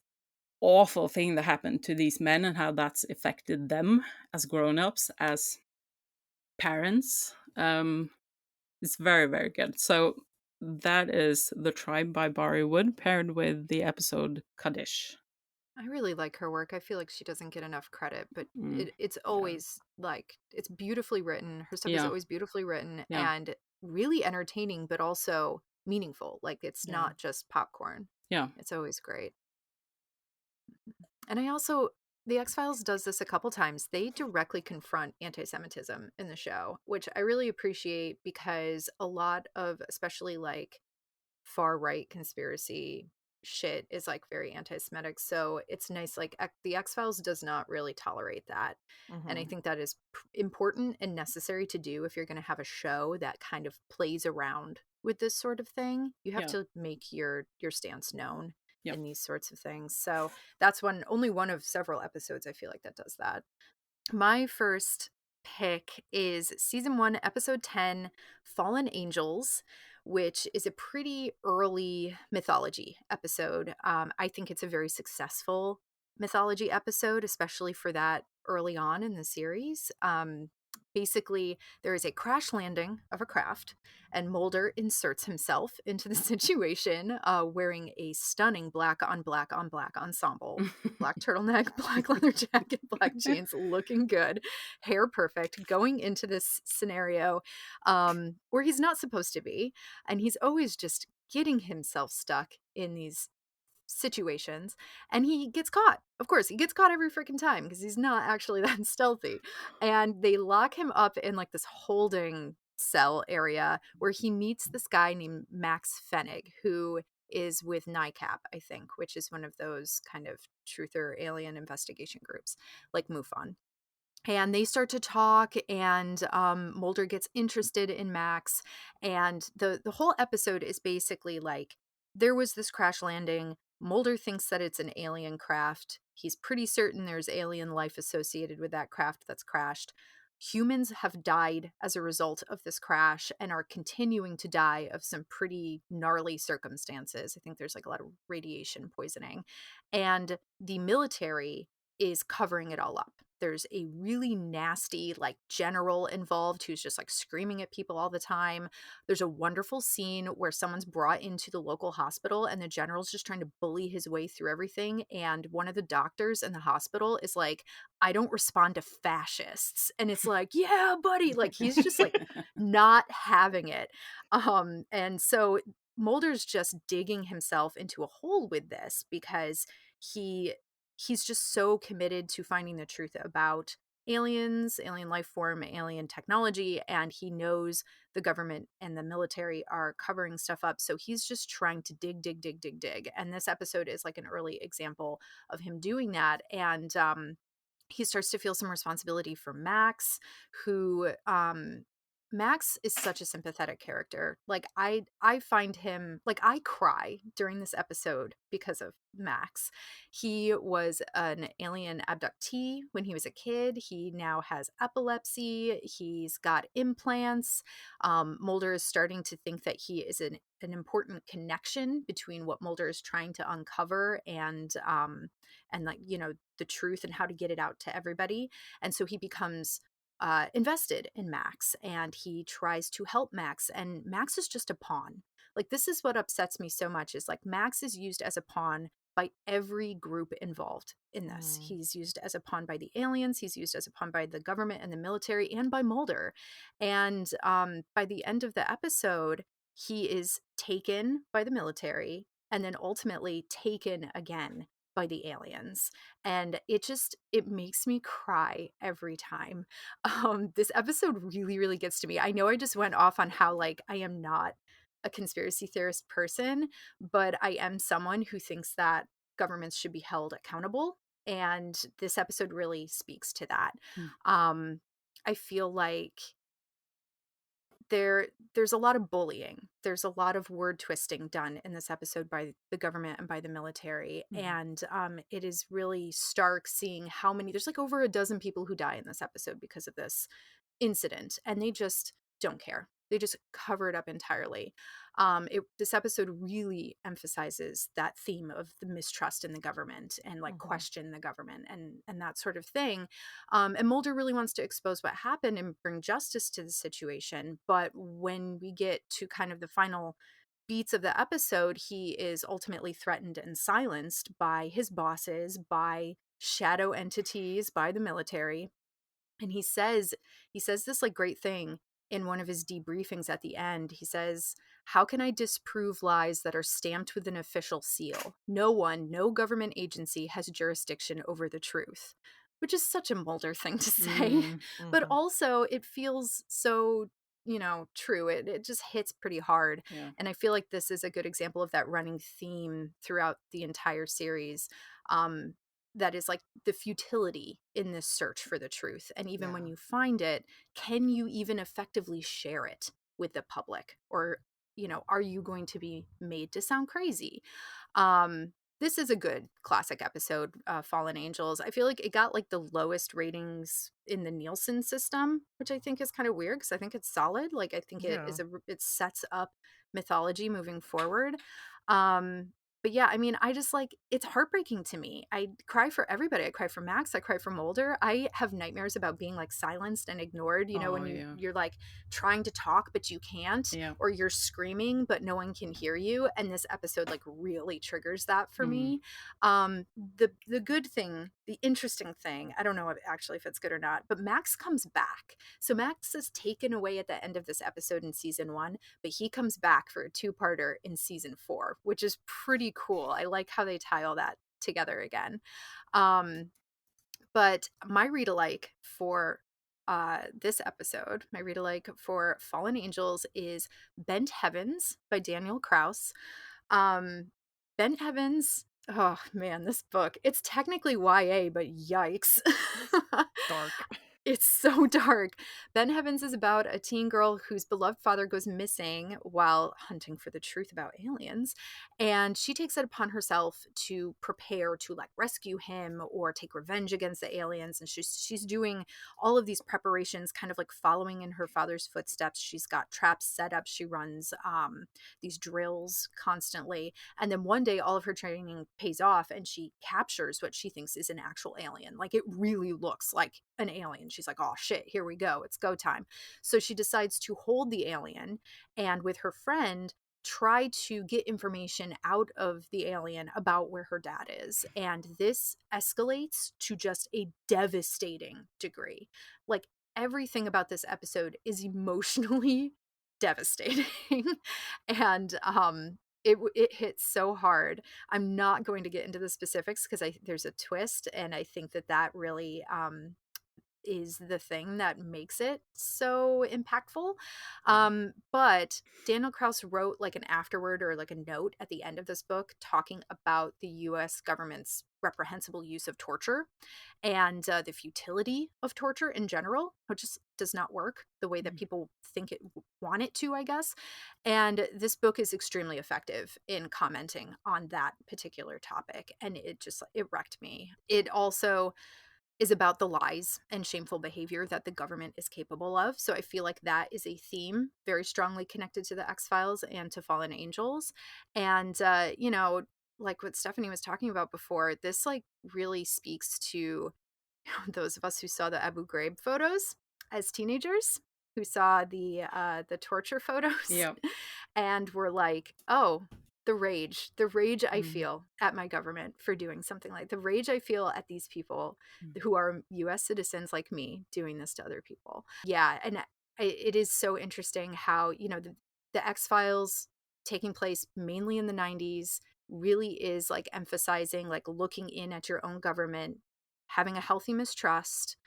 awful thing that happened to these men and how that's affected them as grown-ups, as parents. It's very, very good. So that is The Tribe by Barry Wood, paired with the episode Kaddish. I really like her work. I feel like she doesn't get enough credit, but it's Yeah. always like it's beautifully written. Her stuff is Yeah. always beautifully written Yeah. and really entertaining, but also meaningful. Like it's Yeah. not just popcorn. Yeah. It's always great. And I also, The X-Files does this a couple times. They directly confront anti-Semitism in the show, which I really appreciate because a lot of, especially like far right conspiracy shit is like very anti-Semitic. So it's nice, like the X-Files does not really tolerate that. And I Mhm. think that is important and necessary to do if you're going to have a show that kind of plays around with this sort of thing. You have Yeah. to make your stance known Yeah. in these sorts of things. So that's only one of several episodes I feel like that does that. My first pick is season 1, episode 10, Fallen Angels, which is a pretty early mythology episode. I think it's a very successful mythology episode, especially for that early on in the series. Basically, there is a crash landing of a craft, and Mulder inserts himself into the situation, wearing a stunning black on black on black ensemble, black turtleneck, black leather jacket, black jeans, looking good, hair perfect, going into this scenario where he's not supposed to be. And he's always just getting himself stuck in these situations, and he gets caught. Of course, he gets caught every freaking time because he's not actually that stealthy. And they lock him up in like this holding cell area where he meets this guy named Max Fennig, who is with NICAP, I think, which is one of those kind of truther alien investigation groups like MUFON. And they start to talk, and Mulder gets interested in Max. And the whole episode is basically like, there was this crash landing. Mulder thinks that it's an alien craft. He's pretty certain there's alien life associated with that craft that's crashed. Humans have died as a result of this crash and are continuing to die of some pretty gnarly circumstances. I think there's like a lot of radiation poisoning. And the military is covering it all up. There's a really nasty, like, general involved who's just like screaming at people all the time. There's a wonderful scene where someone's brought into the local hospital and the general's just trying to bully his way through everything. And one of the doctors in the hospital is like, I don't respond to fascists. And it's like, yeah, buddy. Like, he's just like not having it. And so Mulder's just digging himself into a hole with this because he he's just so committed to finding the truth about aliens, alien life form, alien technology, and he knows the government and the military are covering stuff up. So he's just trying to dig, dig, dig, dig, dig. And this episode is like an early example of him doing that. And he starts to feel some responsibility for Max, who Max is such a sympathetic character. Like I find him, like, I cry during this episode because of Max. He was an alien abductee when he was a kid. He now has epilepsy. He's got implants. Mulder is starting to think that he is an important connection between what Mulder is trying to uncover and like, the truth and how to get it out to everybody. And so he becomes invested in Max, and he tries to help Max, and Max is just a pawn. Like, this is what upsets me so much, is like Max is used as a pawn by every group involved in this. Mm. He's used as a pawn by the aliens, he's used as a pawn by the government and the military, and by Mulder. And by the end of the episode, he is taken by the military and then ultimately taken again by the aliens. And it makes me cry every time. This episode really, really gets to me. I know I just went off on how, like, I am not a conspiracy theorist person, but I am someone who thinks that governments should be held accountable. And this episode really speaks to that. Mm. I feel like there's a lot of bullying. There's a lot of word twisting done in this episode by the government and by the military. Mhm. And it is really stark seeing how many, there's like over a dozen people who die in this episode because of this incident, and they just don't care. They just cover it up entirely. This episode really emphasizes that theme of the mistrust in the government and like question the government and that sort of thing. And Mulder really wants to expose what happened and bring justice to the situation. But when we get to kind of the final beats of the episode, he is ultimately threatened and silenced by his bosses, by shadow entities, by the military. And he says this like great thing in one of his debriefings at the end. He says, "How can I disprove lies that are stamped with an official seal? No one, no government agency has jurisdiction over the truth." Which is such a Mulder thing to say. But also it feels so, true. It just hits pretty hard. Yeah. And I feel like this is a good example of that running theme throughout the entire series. That is like the futility in this search for the truth. And even when you find it, can you even effectively share it with the public? Or, are you going to be made to sound crazy? This is a good classic episode, Fallen Angels. I feel like it got like the lowest ratings in the Nielsen system, which I think is kind of weird because I think it's solid. Like I think it sets up mythology moving forward. But yeah, I mean, I just like, it's heartbreaking to me. I cry for everybody. I cry for Max. I cry for Mulder. I have nightmares about being like silenced and ignored, when you're like trying to talk, but you can't, or you're screaming, but no one can hear you. And this episode like really triggers that for me. The good thing, the interesting thing, I don't know if it's good or not, but Max comes back. So Max is taken away at the end of this episode in season 1, but he comes back for a 2-parter in season 4, which is pretty cool. I like how they tie all that together again. But my read-alike for this episode, my read-alike for Fallen Angels is Bent Heavens by Daniel Kraus. Bent Heavens, oh man, this book, it's technically YA, but yikes. Dark. It's so dark. Ben Heavens is about a teen girl whose beloved father goes missing while hunting for the truth about aliens. And she takes it upon herself to prepare to like rescue him or take revenge against the aliens. And she's doing all of these preparations, kind of like following in her father's footsteps. She's got traps set up. She runs these drills constantly. And then one day all of her training pays off and she captures what she thinks is an actual alien. Like it really looks like an alien. She's like, oh shit, here we go. It's go time. So she decides to hold the alien and with her friend try to get information out of the alien about where her dad is. And this escalates to just a devastating degree. Like everything about this episode is emotionally devastating. And it hits so hard. I'm not going to get into the specifics because there's a twist, and I think that really is the thing that makes it so impactful. But Daniel Kraus wrote like an afterword or like a note at the end of this book talking about the US government's reprehensible use of torture and the futility of torture in general, which just does not work the way that people think it want it to, I guess. And this book is extremely effective in commenting on that particular topic. And it wrecked me. It also is about the lies and shameful behavior that the government is capable of. So I feel like that is a theme very strongly connected to the X-Files and to Fallen Angels. And, like what Stephanie was talking about before, this like really speaks to those of us who saw the Abu Ghraib photos as teenagers, who saw the torture photos, and were like, oh, the rage I feel at my government for doing something like the rage I feel at these people who are US citizens like me doing this to other people. Yeah. And it is so interesting how, the X-Files taking place mainly in the 90s really is like emphasizing like looking in at your own government, having a healthy mistrust,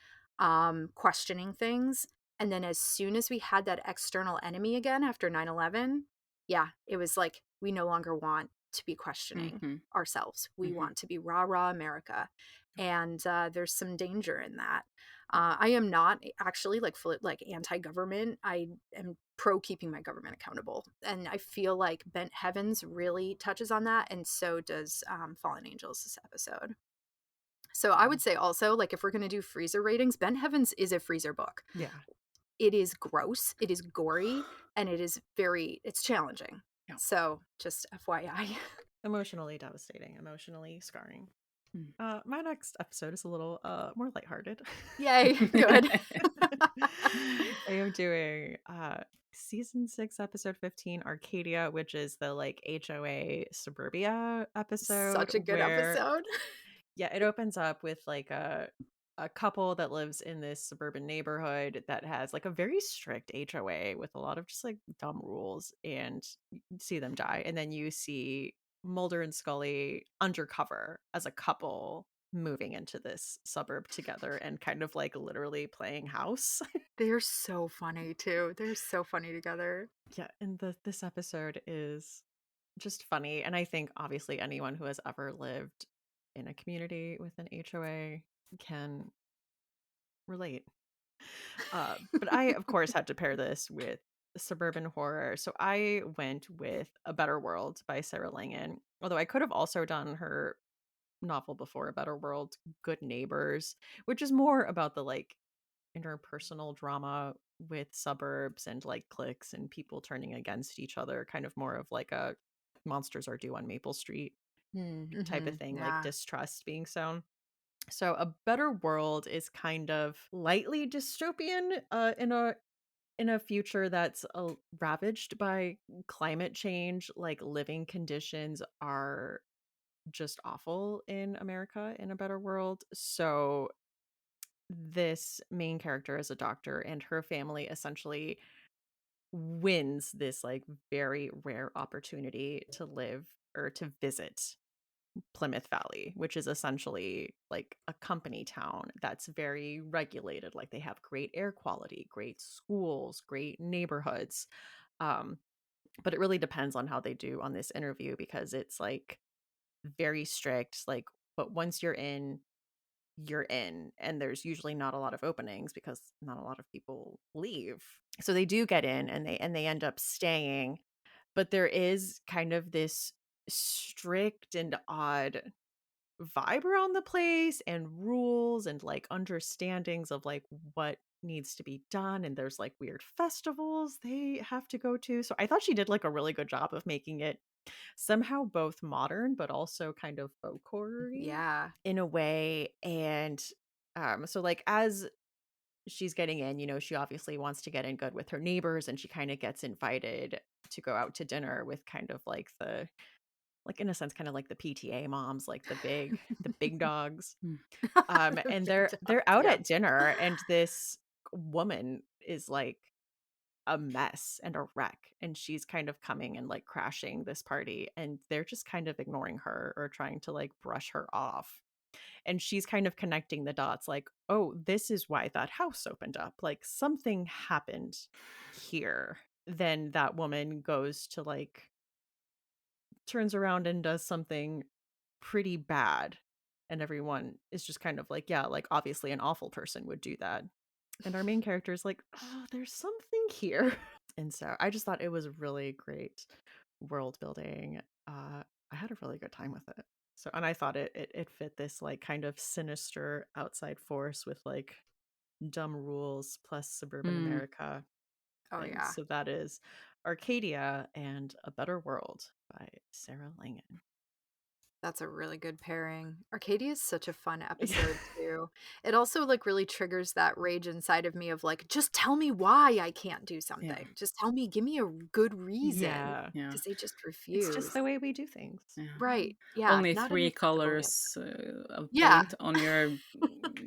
questioning things. And then as soon as we had that external enemy again after 9/11, yeah, it was like we no longer want to be questioning ourselves. We want to be rah rah America, and there's some danger in that. I am not actually like fully like anti-government. I am pro keeping my government accountable, and I feel like Bent Heavens really touches on that, and so does Fallen Angels this episode. So I would say also, like, if we're going to do freezer ratings, Bent Heavens is a freezer book. Yeah. It is gross. It is gory. and it's challenging. Yeah. So just FYI. Emotionally devastating, emotionally scarring. Mm. My next episode is a little more lighthearted. Yay, good. I am doing season 6, episode 15, Arcadia, which is the like HOA suburbia episode Such a good where episode. yeah, it opens up with like a couple that lives in this suburban neighborhood that has like a very strict HOA with a lot of just like dumb rules, and you see them die. And then you see Mulder and Scully undercover as a couple moving into this suburb together and kind of like literally playing house. They're so funny too. They're so funny together. Yeah, and this episode is just funny. And I think obviously anyone who has ever lived in a community with an HOA can relate. But I, of course, had to pair this with suburban horror. So I went with A Better World by Sarah Langan. Although I could have also done her novel before A Better World, Good Neighbors, which is more about the like interpersonal drama with suburbs and like cliques and people turning against each other, kind of more of like a Monsters Are Due on Maple Street type of thing, like Yeah. distrust being sown. So A Better World is kind of lightly dystopian in a future that's ravaged by climate change. Like living conditions are just awful in America in A Better World. So this main character is a doctor, and her family essentially wins this like very rare opportunity to live or to visit Plymouth Valley, which is essentially like a company town that's very regulated. Like they have great air quality, great schools, great neighborhoods. Um, but it really depends on how they do on this interview, because it's like very strict. Like, but once you're in, and there's usually not a lot of openings because not a lot of people leave. So they do get in, and they end up staying, but there is kind of this strict and odd vibe around the place and rules and like understandings of like what needs to be done, and there's like weird festivals they have to go to. So I thought she did like a really good job of making it somehow both modern but also kind of folk horror-y Yeah. in a way. And so like as she's getting in, you know, she obviously wants to get in good with her neighbors, and she kind of gets invited to go out to dinner with kind of like the like in a sense kind of like the PTA moms, like the big dogs. Mm. And Big they're dogs, out yeah. at dinner, and this woman is like a mess and a wreck, and she's kind of coming and like crashing this party, and they're just kind of ignoring her or trying to like brush her off. And she's kind of connecting the dots like, oh, this is why that house opened up, like something happened here. Then that woman goes to like turns around and does something pretty bad, and everyone is just kind of like, yeah, like obviously an awful person would do that. And our main character is like, oh, there's something here. And so I just thought it was really great world building. I had a really good time with it. So, and I thought it fit this like kind of sinister outside force with like dumb rules plus suburban Mm. America Oh thing. yeah. So that is Arcadia and A Better World by Sarah Langan. That's a really good pairing. Arcadia is such a fun episode too. It also like really triggers that rage inside of me of like, just tell me why I can't do something. Just tell me, give me a good reason. Yeah. Yeah. Because they just It's just refuse. the way we do things. Yeah. Right. Yeah. Only Not 3 understandable yet. colors of Yeah. paint on your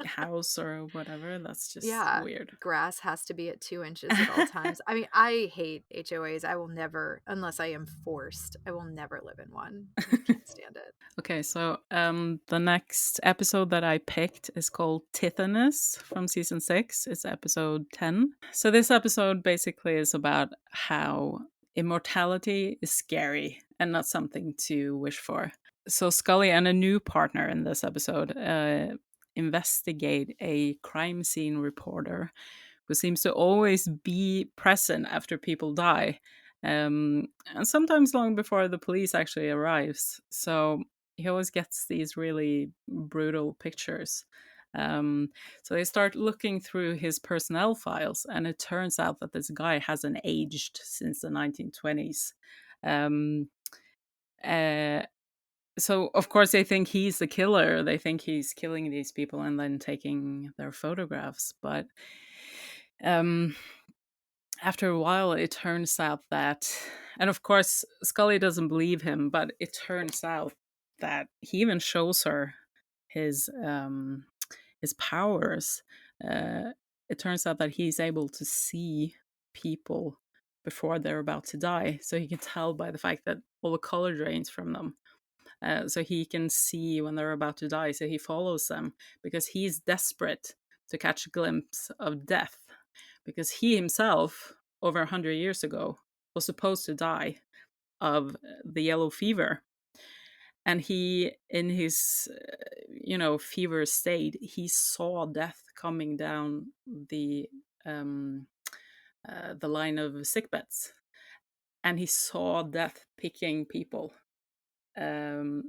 house or whatever. That's just Yeah. weird. Grass has to be at 2 inches at all times. I mean, I hate HOAs. I will never, unless I am forced, I will never live in one. I can't stand it. Okay, so the next episode that I picked is called Tithonus from season 6. It's episode 10. So this episode basically is about how immortality is scary and not something to wish for. So Scully and a new partner in this episode investigate a crime scene reporter who seems to always be present after people die, and sometimes long before the police actually arrives. So he always gets these really brutal pictures. So they start looking through his personnel files, and it turns out that this guy hasn't aged since the 1920s. Um, uh, so, of course, they think he's the killer. They think he's killing these people and then taking their photographs. But um, after a while, it turns out that, and of course, Scully doesn't believe him, but it turns out that he even shows her his his powers. Uh, it turns out that he's able to see people before they're about to die, so he can tell by the fact that all the color drains from them. So he can see when they're about to die. So he follows them because he's desperate to catch a glimpse of death, because he himself, over 100 years ago, was supposed to die of the yellow fever. And he, in his, fever state, he saw death coming down um, the line of sick beds, and he saw death picking people, um,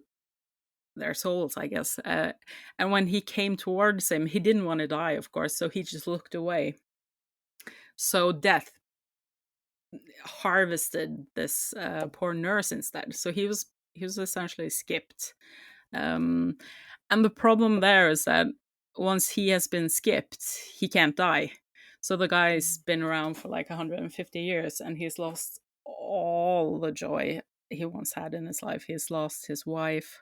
their souls, I guess. And when he came towards him, he didn't want to die, of course, so he just looked away. So death harvested this poor nurse instead. So he was essentially skipped. Um, and the problem there is that once he has been skipped, he can't die. So the guy's been around for like 150 years, and he's lost all the joy he once had in his life. He's lost his wife.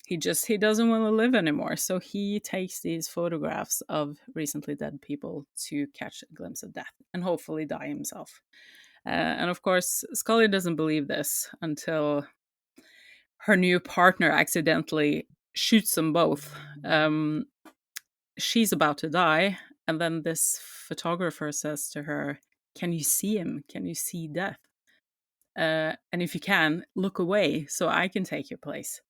He doesn't want to live anymore. So he takes these photographs of recently dead people to catch a glimpse of death and hopefully die himself. And of course, Scully doesn't believe this until her new partner accidentally shoots them both. She's about to die, and then this photographer says to her, "Can you see him? Can you see death? And if you can, look away so I can take your place."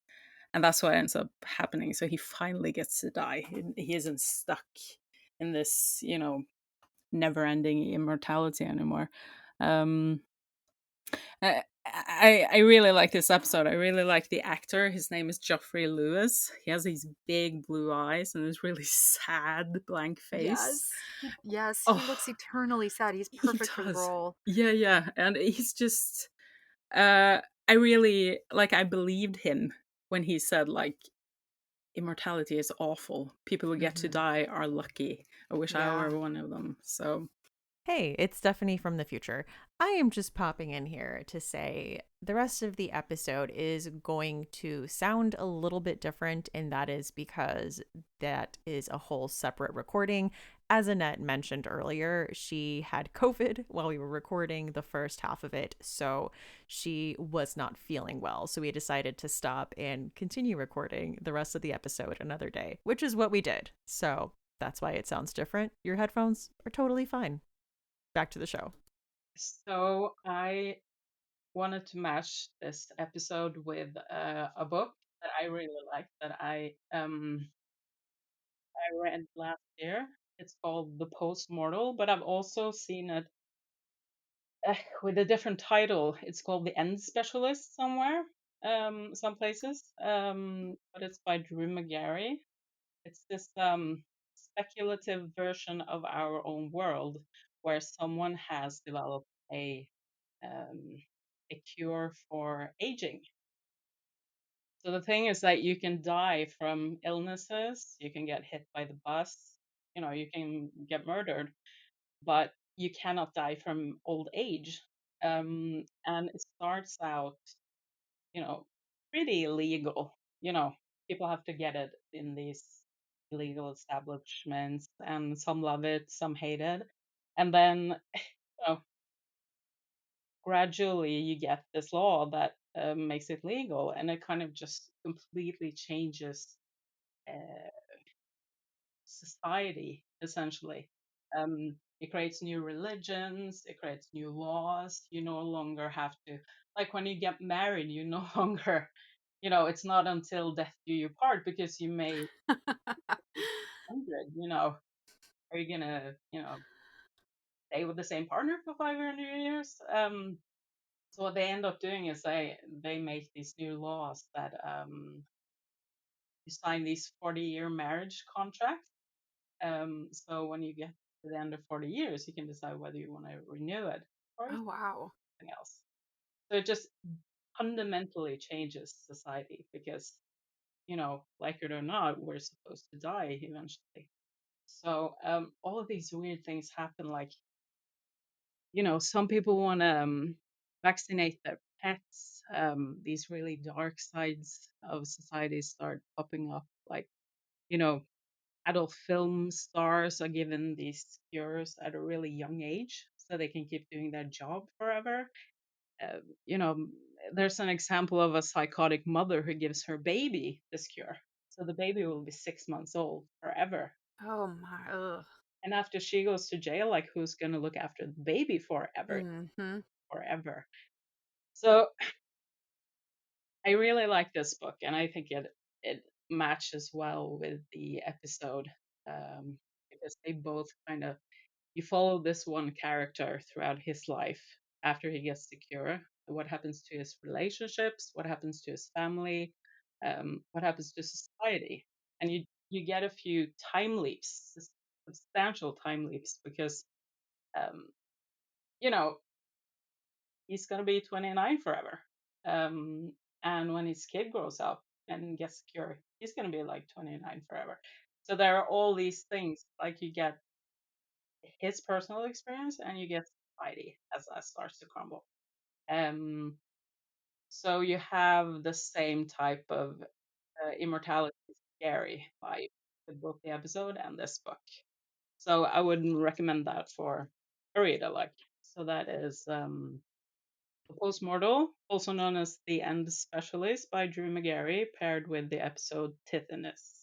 And that's what ends up happening. So he finally gets to die. He isn't stuck in this, never-ending immortality anymore. I really like this episode. I really like the actor. His name is Geoffrey Lewis. He has these big blue eyes and this really sad blank face. Yes. Yes, he Oh, looks eternally sad. He's he perfect for the does. role. Yeah, yeah. And he's just I really like I believed him when he said like immortality is awful. People who get to Mhm. die are lucky. I wish I Yeah. were one of them. So Hey, it's Stephanie from the future. I am just popping in here to say the rest of the episode is going to sound a little bit different, and that is because that is a whole separate recording. As Annette mentioned earlier, she had COVID while we were recording the first half of it, so she was not feeling well. So we decided to stop and continue recording the rest of the episode another day, which is what we did. So that's why it sounds different. Your headphones are totally fine. Back to the show. so I wanted to match this episode with a book that I really like that I read last year. It's called The Postmortal, but I've also seen it with a different title. It's called The End Specialist somewhere, some places. But it's by Drew McGarry. It's this speculative version of our own world where someone has developed um, a cure for aging. So the thing is that you can die from illnesses, you can get hit by the bus, you can get murdered, but you cannot die from old age. And it starts out, you know, pretty illegal. People have to get it in these illegal establishments, and some love it, some hate it. And then, know, gradually you get this law that makes it legal, and it kind of just completely changes uh, society, essentially. It creates new religions, it creates new laws. You no longer have to, like when you get married, you no longer, it's not until death do you part, because you may be 100, are you gonna, stay with the same partner for 500 years? So what they end up doing is they make these new laws that you sign these 40-year marriage contracts. So when you get to the end of 40 years, you can decide whether you want to renew it or Oh, wow. something else. So it just fundamentally changes society because, like it or not, we're supposed to die eventually. So all of these weird things happen. Like, some people want to vaccinate their pets. These really dark sides of society start popping up. Like, you know, adult film stars are given these cures at a really young age so they can keep doing their job forever. Uh, you know, there's an example of a psychotic mother who gives her baby this cure. So the baby will be 6 months old forever. Oh my. Ugh. And after she goes to jail, like who's going to look after the baby forever? Mm-hmm. Forever. So I really like this book, and I think it matches well with the episode because they both kind of you follow this one character throughout his life after he gets the cure. What happens to his relationships? What happens to his family? What happens to society? And you get a few time leaps, substantial time leaps, because um, you know he's gonna be 29 forever. Um, and when his kid grows up and gets the cure, he's gonna be like 29 forever. So there are all these things, like you get his personal experience and you get society as that starts to crumble. Um, so you have the same type of immortality scary vibe with both the episode and this book. So I wouldn't recommend that for a reader like. So that is The Postmortal, also known as The End Specialist by Drew McGarry, paired with the episode Tithynus.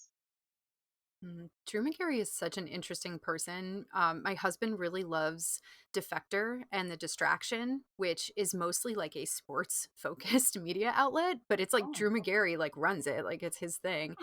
Drew McGarry is such an interesting person. My husband really loves Defector and The Distraction, which is mostly like a sports focused media outlet, but it's like Oh, Drew McGarry like runs it, like it's his thing.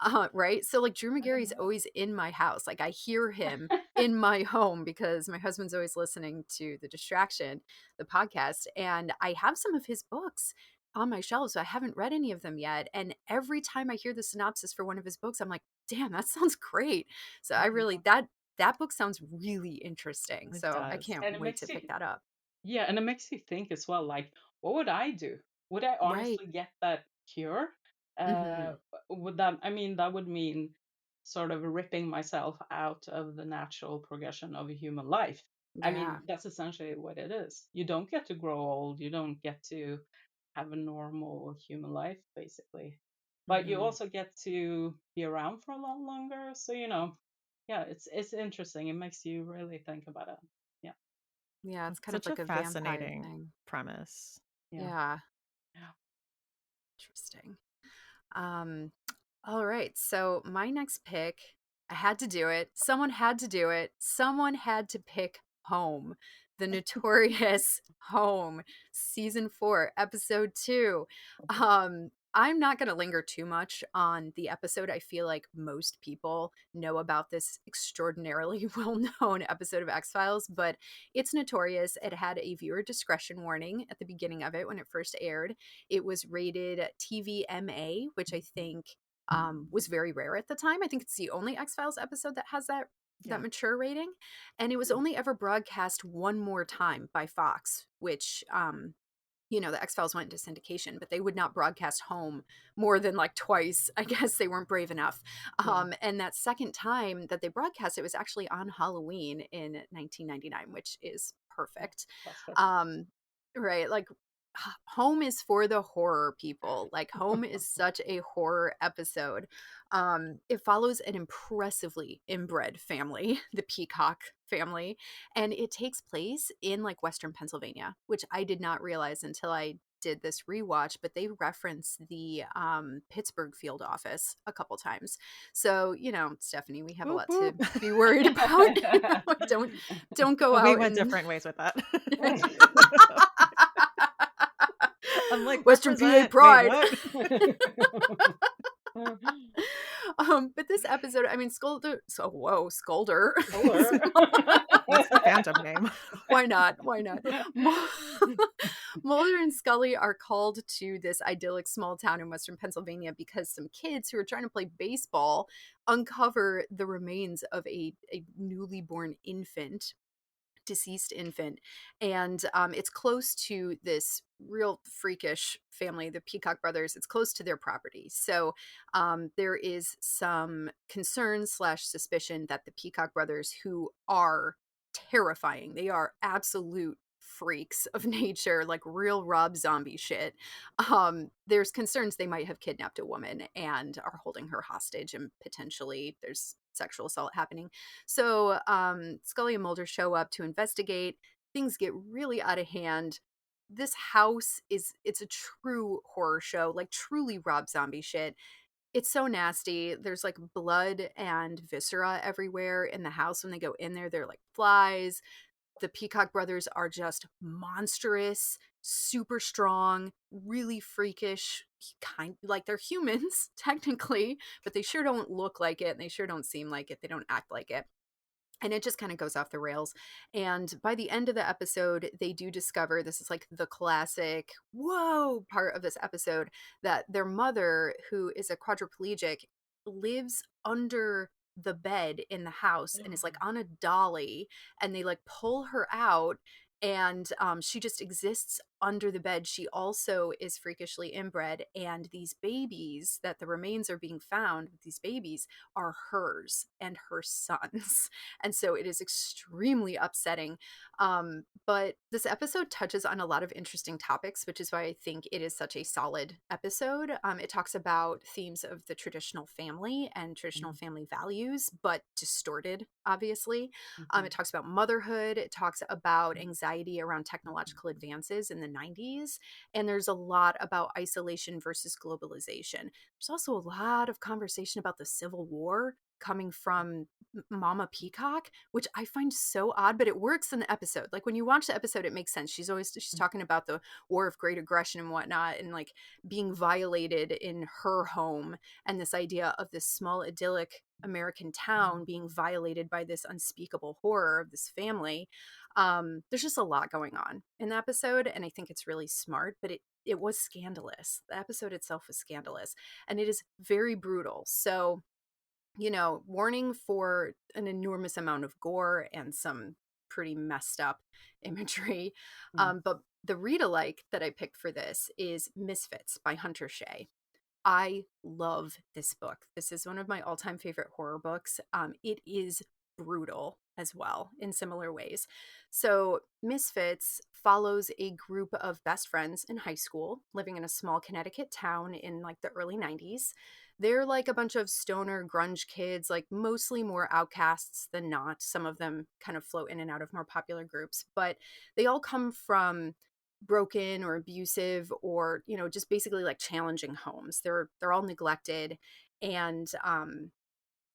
huh. Right? So like Drew I didn't McGarry's know. always in my house. Like I hear him in my home because my husband's always listening to The Distraction, the podcast, and I have some of his books on my shelves. So I haven't read any of them yet. And every time I hear the synopsis for one of his books, I'm like, damn, that sounds great. So I really that book sounds really interesting. It So I does. can't And it wait to makes you, pick that up. yeah, and it makes you think as well, like, what would I do? Would I Right. honestly get that cure? Hmm. Would that, I mean, that would mean sort of ripping myself out of the natural progression of a human life. I mean, Yeah. that's essentially what it is. You don't get to grow old, you don't get to have a normal human life, basically. But you Hmm. also get to be around for a lot longer. So, yeah, it's interesting. It makes you really think about it. Yeah, Yeah, it's It's kind of such a like a vampire fascinating thing. premise. yeah, Yeah. yeah. Interesting. Um, all right. So my next pick, I had to do it. Someone had to do it. Someone had to pick Home, the notorious Home, season 4, episode 2. I'm not going to linger too much on the episode. I feel like most people know about this extraordinarily well-known episode of X-Files, but it's notorious. It had a viewer discretion warning at the beginning of it when it first aired. It was rated TVMA, which I think was very rare at the time. I think it's the only X-Files episode that has that Yeah. mature rating, and it was only ever broadcast one more time by Fox, which the X-Files went into syndication, but they would not broadcast Home more than like twice. I guess they weren't brave enough. Yeah. And that second time that they broadcast it was actually on Halloween in 1999, which is Yeah, perfect. that's perfect. Um, right, like Home is for the horror people. Like Home is such a horror episode. It follows an impressively inbred family, the Peacock family, and it takes place in like Western Pennsylvania, which I did not realize until I did this rewatch, but they reference the Pittsburgh field office a couple times. So, Stephanie, we have a Boop, lot to boop. be worried about. Don't go We out went and different ways with that. I'm like, Western PA represent. Wait, pride. what? But this episode, I mean, Scolder. That's the fandom name. Why not? Why not? Mulder and Scully are called to this idyllic small town in western Pennsylvania because some kids who are trying to play baseball uncover the remains of a newly born deceased infant, and it's close to this real freakish family, the Peacock brothers. It's close to their property, so there is some concern slash suspicion that the Peacock brothers, who are terrifying, they are absolute freaks of nature, like real Rob Zombie shit. There's concerns they might have kidnapped a woman and are holding her hostage, and potentially there's sexual assault happening. So Scully and Mulder show up to investigate. Things get really out of hand. This house it's a true horror show, like truly Rob Zombie shit. It's so nasty. There's like blood and viscera everywhere in the house. When they go in there, they're like flies. The Peacock brothers are just monstrous, super strong, really freakish, kind like they're humans technically, but they sure don't look like it and they sure don't seem like it. They don't act like it. And it just kind of goes off the rails. And by the end of the episode, they do discover, this is like the classic whoa part of this episode, that their mother, who is a quadriplegic, lives under the bed in the house and is like on a dolly, and they like pull her out, and she just exists under the bed. She also is freakishly inbred, and these babies that the remains are being found, these babies are hers and her son's. And so it is extremely upsetting. But this episode touches on a lot of interesting topics, which is why I think it is such a solid episode. It talks about themes of the traditional family and traditional family values, but distorted, obviously. It talks about motherhood. It talks about anxiety around technological advances in the 90s. And there's a lot about isolation versus globalization. There's also a lot of conversation about the Civil War coming from Mama Peacock, which I find so odd, but it works in the episode. Like when you watch the episode, it makes sense. She's talking about the War of Great Aggression and whatnot, and like being violated in her home, and this idea of this small idyllic American town being violated by this unspeakable horror of this family. There's just a lot going on in the episode, and I think it's really smart, but it was scandalous. The episode itself was scandalous, and it is very brutal. So, warning for an enormous amount of gore and some pretty messed up imagery. But the read-alike that I picked for this is Misfits by Hunter Shea. I love this book. This is one of my all-time favorite horror books. It is brutal as well in similar ways. So Misfits follows a group of best friends in high school living in a small Connecticut town in like the early 90s. They're like a bunch of stoner grunge kids, like mostly more outcasts than not. Some of them kind of float in and out of more popular groups, but they all come from broken or abusive or just basically like challenging homes. They're all neglected, and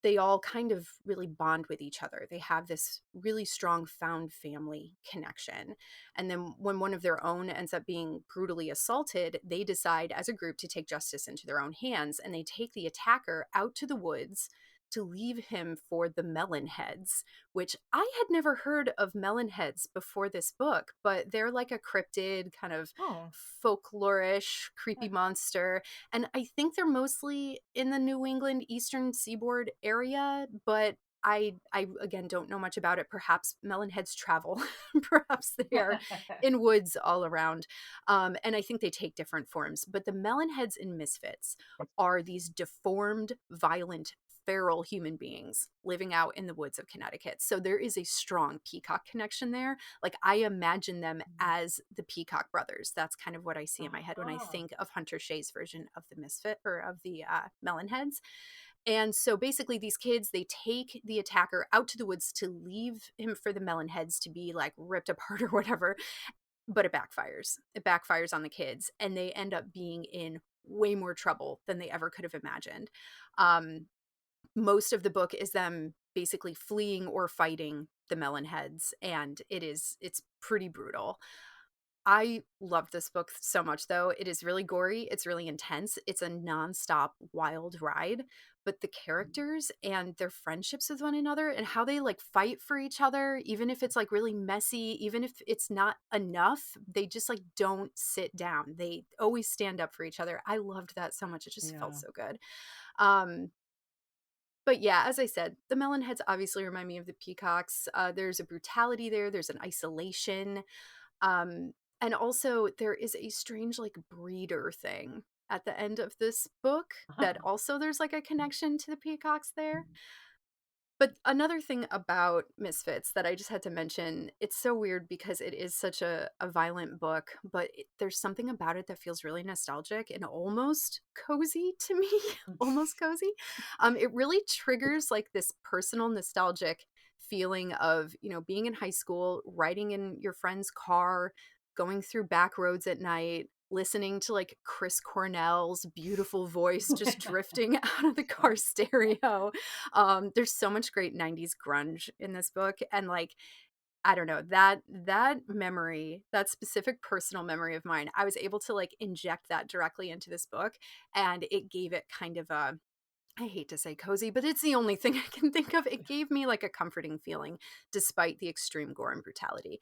they all kind of really bond with each other. They have this really strong found family connection. And then when one of their own ends up being brutally assaulted, they decide as a group to take justice into their own hands, and they take the attacker out to the woods to leave him for the Melonheads, which I had never heard of Melonheads before this book, but they're like a cryptid, kind of folklorish, creepy monster. And I think they're mostly in the New England Eastern Seaboard area, but I again don't know much about it. Perhaps Melonheads travel. Perhaps they are in woods all around. And I think they take different forms. But the Melonheads in Misfits are these deformed, violent, feral human beings living out in the woods of Connecticut. So there is a strong Peacock connection there. Like I imagine them as the Peacock brothers. That's kind of what I see in my head when I think of Hunter Shea's version of the Misfit or of the Melonheads. And so basically these kids, they take the attacker out to the woods to leave him for the Melonheads to be like ripped apart or whatever. But it backfires. It backfires on the kids, and they end up being in way more trouble than they ever could have imagined. Most of the book is them basically fleeing or fighting the Melonheads, and it's pretty brutal. I love this book so much, though. It is really gory. It's really intense. It's a nonstop wild ride. But the characters and their friendships with one another and how they like fight for each other, even if it's like really messy, even if it's not enough, they just like don't sit down. They always stand up for each other. I loved that so much. It just felt Yeah. so good. Um, but yeah, as I said, the Melonheads obviously remind me of the Peacocks. There's a brutality there, there's an isolation. Um, and also there is a strange like breeder thing at the end of this book that also there's like a connection to the Peacocks there. But another thing about Misfits that I just had to mention, it's so weird because it is such a violent book, but there's something about it that feels really nostalgic and almost cozy to me, almost cozy. It really triggers like this personal nostalgic feeling of, you know, being in high school, riding in your friend's car, going through back roads at night, listening to like Chris Cornell's beautiful voice just drifting out of the car stereo. There's so much great 90s grunge in this book, and like I don't know, that memory, that specific personal memory of mine, I was able to like inject that directly into this book, and it gave it kind of a, I hate to say cozy, but it's the only thing I can think of. It gave me like a comforting feeling despite the extreme gore and brutality.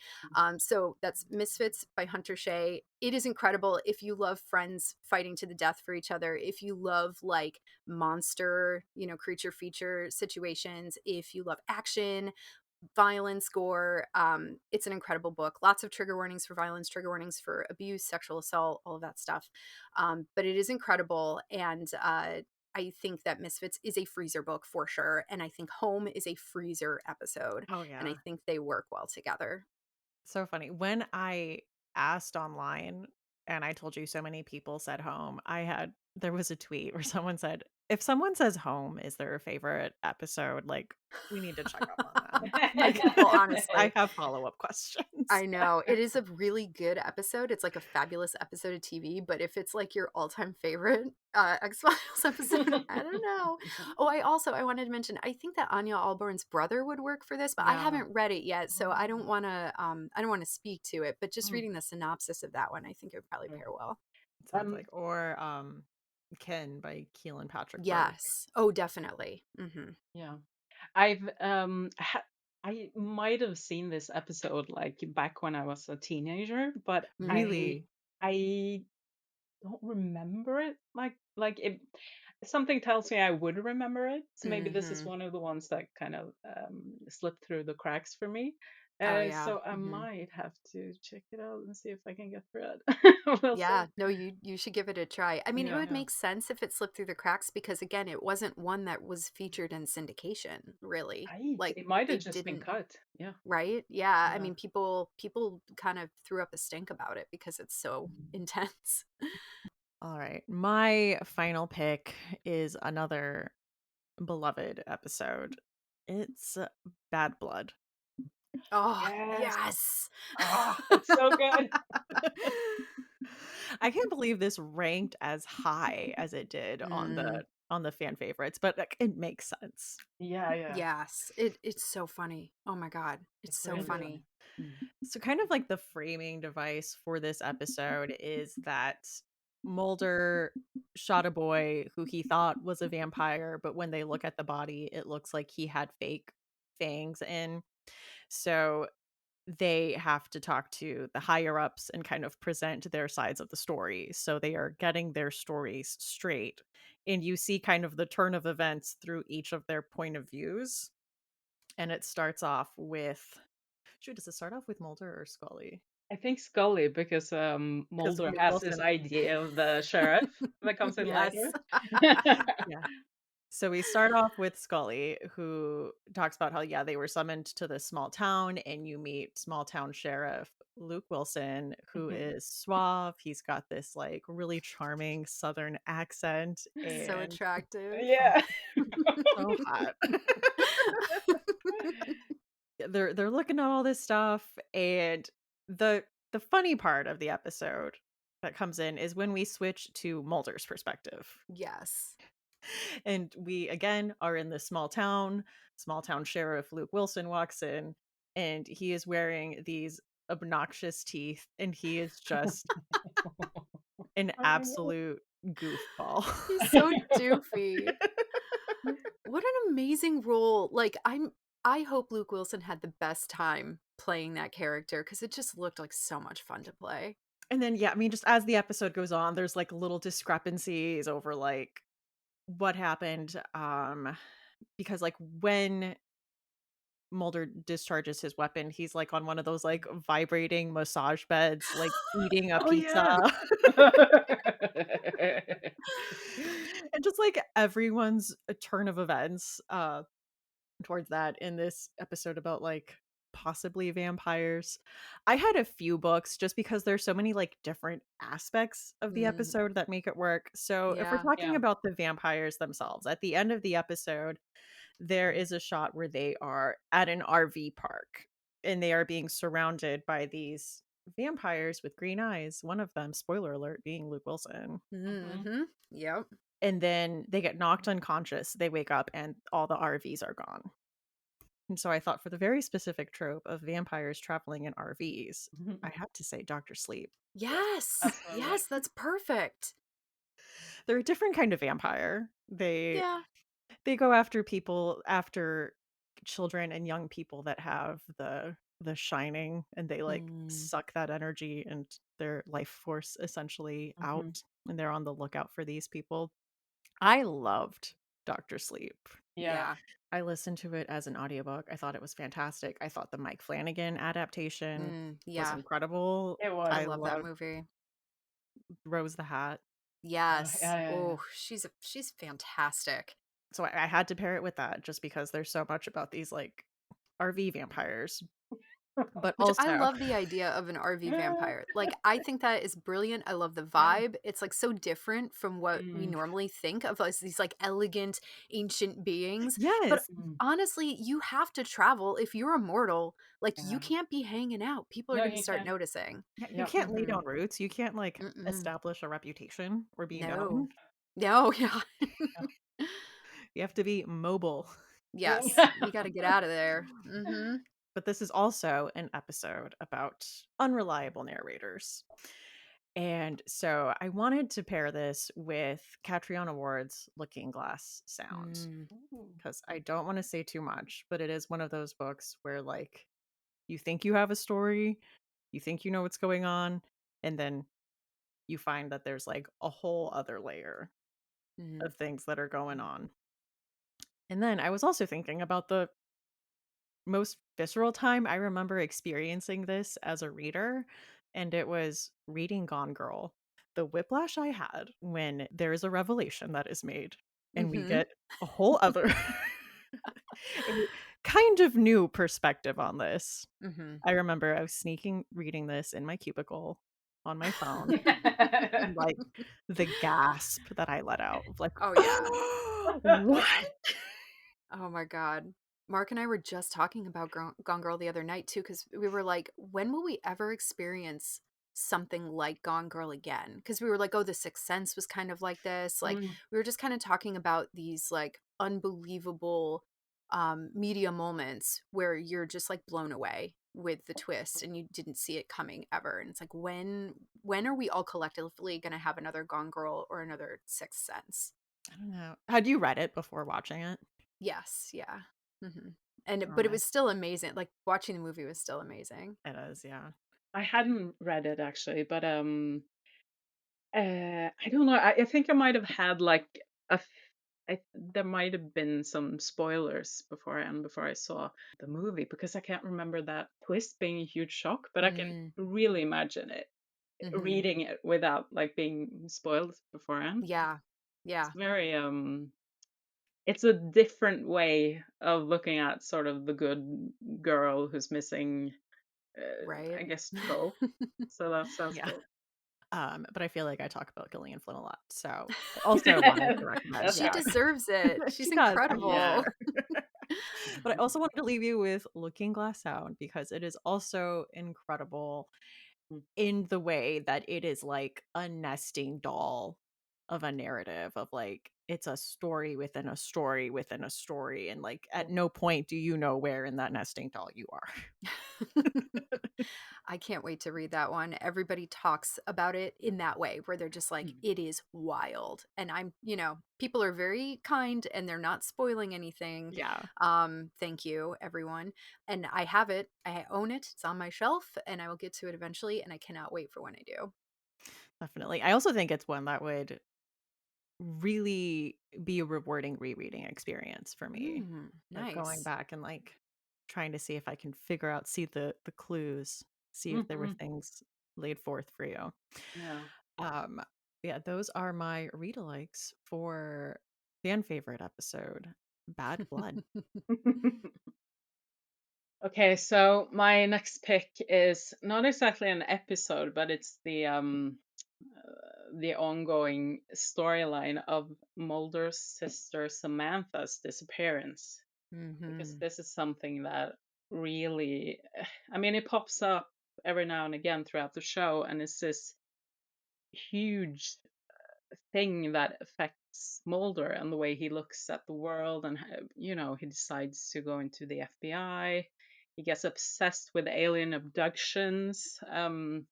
So that's Misfits by Hunter Shea. It is incredible if you love friends fighting to the death for each other, if you love like monster, you know, creature feature situations, if you love action, violence, gore. It's an incredible book. Lots of trigger warnings for violence, trigger warnings for abuse, sexual assault, all of that stuff. But it is incredible. And I think that Misfits is a freezer book for sure. And I think Home is a freezer episode. Oh And I yeah. think they work well together. So funny. When I asked online and I told you so many people said home, there was a tweet where someone said, if someone says home is their favorite episode, like we need to check up on them. Like Well, I honestly, have follow-up questions. I know. It is a really good episode. It's like a fabulous episode of TV, but if it's like your all-time favorite X-Files episode, I don't know. Oh, I wanted to mention, I think that Anya Allborn's brother would work for this, but I Yeah. haven't read it yet, so Oh, I don't want to speak to it, but just mm, reading the synopsis of that one, I think it would probably pair well. it sounds um, like or Ken by Keelan Patrick Burke. Yes. Oh, definitely. yeah. I've I might have seen this episode like back when I was a teenager, but Really? I don't remember it like it. Something tells me I would remember it. So maybe this is Mhm. one of the ones that kind of slipped through the cracks for me. Oh yeah. So I Mhm. might have to check it out and see if I can get through it. We'll see. Yeah, no, you should give it a try. I mean, it Yeah, would make sense if it slipped through the cracks because again, it wasn't one that was featured in syndication, really. right. Like It might they have just been didn't, cut. Yeah, right? Yeah, I yeah. mean, people kind of threw up a stink about it because it's so intense. All right. My final pick is another beloved episode. It's Bad Blood. Oh, Yes. yes. Ah, it's so good. I can't believe this ranked as high as it did Mm, on the fan favorites, but like, it makes sense. Yeah, yeah. yes. It's so funny. Oh my God. It's It's so really funny. funny. Mm. So kind of like the framing device for this episode is that Mulder shot a boy who he thought was a vampire, but when they look at the body, it looks like he had fake fangs in. So they have to talk to the higher ups and kind of present their sides of the story. So they are getting their stories straight. And you see kind of the turn of events through each of their point of views. And it starts off with, shoot, does it start off with Mulder or Scully? I think Scully, because Because Mulder Luke has this Wilson. idea of the sheriff that comes in Yes. later. Yeah. So we start off with Scully, who talks about how, yeah, they were summoned to this small town, and you meet small town sheriff Luke Wilson, who Mhm. is suave. He's got this like really charming southern accent So and attractive. Yeah. so hot. They're looking at all this stuff, and the funny part of the episode that comes in is when we switch to Mulder's perspective. Yes. And we again are in this small town sheriff Luke Wilson walks in, and he is wearing these obnoxious teeth, and he is just an I know. absolute goofball. He's so doofy. What an amazing role. Like I hope Luke Wilson had the best time playing that character because it just looked like so much fun to play. And then, yeah, I mean, just as the episode goes on, there's like little discrepancies over like what happened. Because like when Mulder discharges his weapon, he's like on one of those like vibrating massage beds, like eating a Oh pizza. yeah. And just like everyone's turn of events towards that in this episode about like possibly vampires. I had a few books just because there's so many like different aspects of the Mm, episode that make it work. So if we're yeah. talking Yeah. about the vampires themselves, at the end of the episode, there is a shot where they are at an RV park and they are being surrounded by these vampires with green eyes. One of them, spoiler alert, being Luke Wilson. Mhm. Mm-hmm. Yep. And then they get knocked unconscious. They wake up and all the RVs are gone. And so I thought for the very specific trope of vampires traveling in RVs, I have to say Dr. Sleep. Yes. Absolutely. Yes, that's perfect. They're a different kind of vampire. They Yeah. go after people, after children and young people that have the shining, and they like Mm. suck that energy and their life force essentially out, Mhm. and they're on the lookout for these people. I loved Dr. Sleep. Yeah. Yeah. I listened to it as an audiobook. I thought it was fantastic. I thought the Mike Flanagan adaptation was Yeah. incredible. It I was. I love that love movie. Rose the Hat. Yes. Yeah, yeah, yeah. Oh, she's fantastic. So I had to pair it with that just because there's so much about these like RV vampires. But Which I also, love the idea of an RV vampire. Like, I think that is brilliant. I love the Yeah. vibe. It's like so different from what we Mm. normally think of as these like elegant ancient beings. But yes. Mm. honestly, you have to travel if you're immortal. Like, you Yeah. can't be hanging out. People are No, going to you start can't. noticing. Yeah, you Yep. can't lay Mhm. down roots. You can't like Mm-mm. establish a reputation or be No. known. No, yeah. You have to be mobile. Yes, you got to get out of there. Mm-hmm. But this is also an episode about unreliable narrators. And so I wanted to pair this with Catriona Ward's Looking Glass Sound, Mm. Ooh. because I don't want to say too much, but it is one of those books where like you think you have a story, you think you know what's going on, and then you find that there's like a whole other layer Mm. of things that are going on. And then I was also thinking about the most visceral time I remember experiencing this as a reader, and it was reading Gone Girl. The whiplash I had when there is a revelation that is made, and we Mm-hmm. get a whole other, a kind of new perspective on this. Mm-hmm. I remember I was sneaking reading this in my cubicle on my phone, and like the gasp that I let out of like, Oh, yeah. what? Yeah. Oh my God. Mark and I were just talking about Gone Girl the other night too, because we were like, when will we ever experience something like Gone Girl again? Because we were like, oh, The Sixth Sense was kind of like this. Like, Mm. we were just kind of talking about these like unbelievable media moments where you're just like blown away with the twist and you didn't see it coming ever. And it's like, when are we all collectively going to have another Gone Girl or another Sixth Sense? I don't know. Had you read it before watching it? Yes, yeah. Hmm. And Oh, but it man. was still amazing. Like watching the movie was still amazing. It is, yeah. I hadn't read it actually, but I don't know. I think I might have had like there might have been some spoilers before I saw the movie because I can't remember that twist being a huge shock, but I can Mm, really imagine it hmm. reading it without like being spoiled beforehand. Yeah, It's yeah, very it's a different way of looking at sort of the good girl who's missing, right. I guess, trope. So that sounds Yeah. cool. But I feel like I talk about Gillian Flynn a lot, so I also wanted to recommend That's She that. fine. deserves it. She She's does, I incredible. Yeah. swear. But I also wanted to leave you with Looking Glass Sound because it is also incredible Mm. in the way that it is like a nesting doll of a narrative of like it's a story within a story within a story, and like at no point do you know where in that nesting doll you are. I can't wait to read that one. Everybody talks about it in that way, where they're just like, it is wild. And people are very kind and they're not spoiling anything. Yeah, Thank you, everyone. And I have it. I own it. It's on my shelf and I will get to it eventually. And I cannot wait for when I do. definitely. I also think it's one that would really be a rewarding rereading experience for me. Like going Nice. back and like trying to see if I can see the clues, see if there were Hmm. things laid forth for you. Yeah. Um, yeah, those are my read-alikes for fan favorite episode, Bad Blood. Okay, so my next pick is not exactly an episode, but it's the ongoing storyline of Mulder's sister Samantha's disappearance. Because Mm-hmm. this is something that really, I mean, it pops up every now and again throughout the show, and it's this huge thing that affects Mulder and the way he looks at the world, and he decides to go into the FBI. He gets obsessed with alien abductions, and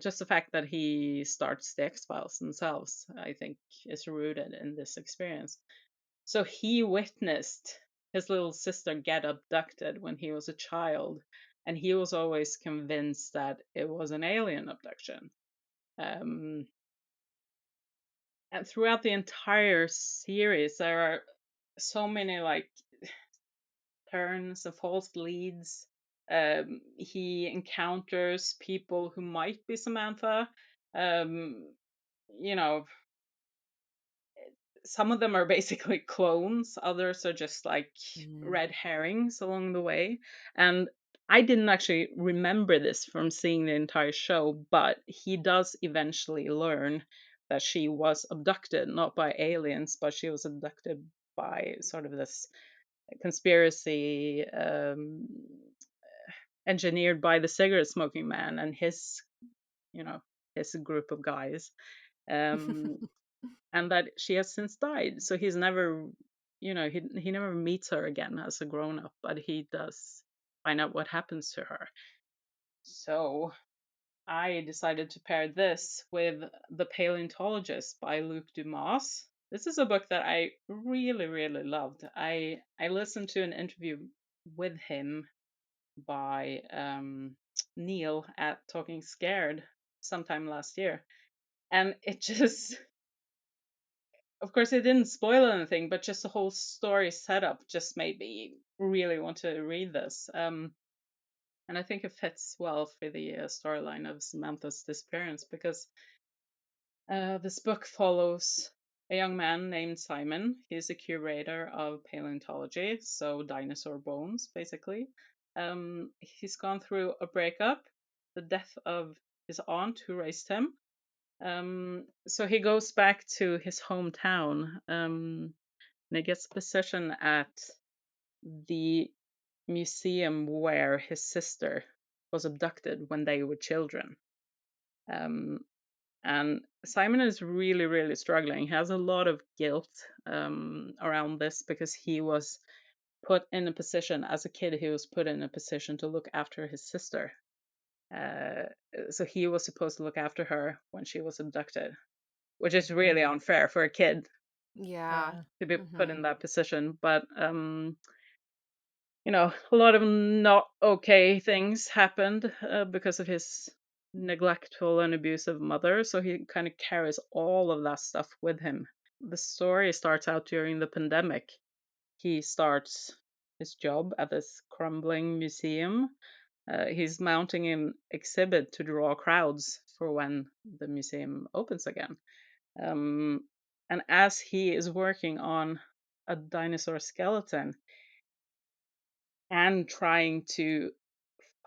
just the fact that he starts the X-Files themselves, I think, is rooted in this experience. So he witnessed his little sister get abducted when he was a child, and he was always convinced that it was an alien abduction. Um, and throughout the entire series, there are so many like turns and false leads. He encounters people who might be Samantha. Um, you know, some of them are basically clones, others are just like Mm-hmm. red herrings along the way. And I didn't actually remember this from seeing the entire show, but he does eventually learn that she was abducted, not by aliens, but she was abducted by sort of this conspiracy engineered by the cigarette smoking man and you know, his group of guys. Um, and that she has since died. So he's never, he never meets her again as a grown up, but he does find out what happens to her. So I decided to pair this with The Paleontologist by Luc Dumas. This is a book that I really, really loved. I listened to an interview with him by Neil at Talking Scared sometime last year. And it just, of course, it didn't spoil anything, but just the whole story setup just made me really want to read this. And I think it fits well for the storyline of Samantha's disappearance because this book follows a young man named Simon. He's a curator of paleontology, so dinosaur bones, basically. He's gone through a breakup, the death of his aunt who raised him. So he goes back to his hometown, and he gets a position at the museum where his sister was abducted when they were children. Um, and Simon is really, really struggling. He has a lot of guilt around this because he was put in a position, as a kid, he was put in a position to look after his sister. Uh, so he was supposed to look after her when she was abducted, which is really unfair for a kid Yeah. Yeah. to be put Mm-hmm. in that position. But a lot of not okay things happened because of his neglectful and abusive mother. So he kind of carries all of that stuff with him. The story starts out during the pandemic. He starts his job at this crumbling museum. He's mounting an exhibit to draw crowds for when the museum opens again. Um, and as he is working on a dinosaur skeleton, and trying to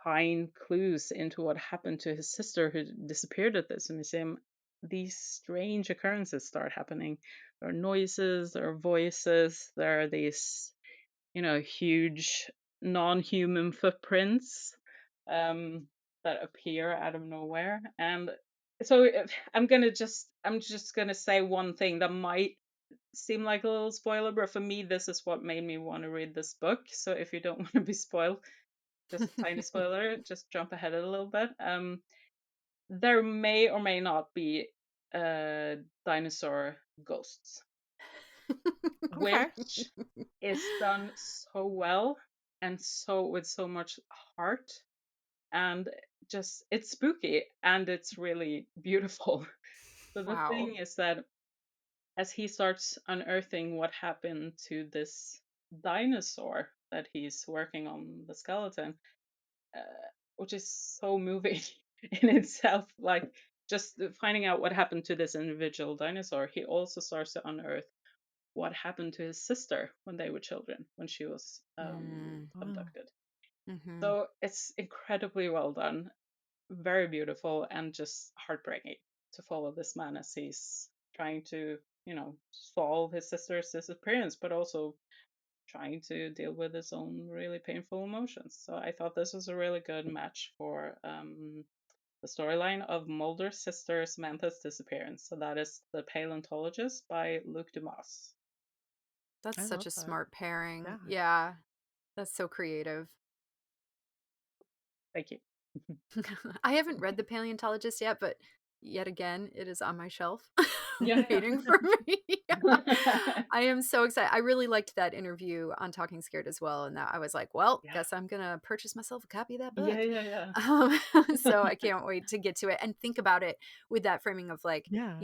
find clues into what happened to his sister who disappeared at this museum, these strange occurrences start happening. There are noises, there are voices, there are these, huge non human footprints that appear out of nowhere. And So I'm just gonna say one thing that might seem like a little spoiler, but for me, this is what made me want to read this book. So if you don't want to be spoiled, just a tiny spoiler, just jump ahead a little bit. There may or may not be dinosaur ghosts, Okay. which is done so well and so with so much heart, and just it's spooky and it's really beautiful. So the Wow. thing is that as he starts unearthing what happened to this dinosaur that he's working on the skeleton, which is so moving in itself, like just finding out what happened to this individual dinosaur, he also starts to unearth what happened to his sister when they were children, when she was Wow. abducted. Mm-hmm. So it's incredibly well done, very beautiful, and just heartbreaking to follow this man as he's trying to, solve his sister's disappearance, but also trying to deal with his own really painful emotions. So I thought this was a really good match for the storyline of Mulder's sister Samantha's disappearance. So that is The Paleontologist by Luc Dumas. That's I such love a that. smart pairing. Yeah. Yeah, that's so creative. Thank you. I haven't read The Paleontologist yet, but yet again, it is on my shelf Yeah, waiting for me. yeah. I am so excited. I really liked that interview on Talking Scared as well. And that I was like, well, Yeah. guess I'm going to purchase myself a copy of that Yeah, book. yeah, yeah. Um, so I can't wait to get to it and think about it with that framing of like, Yeah.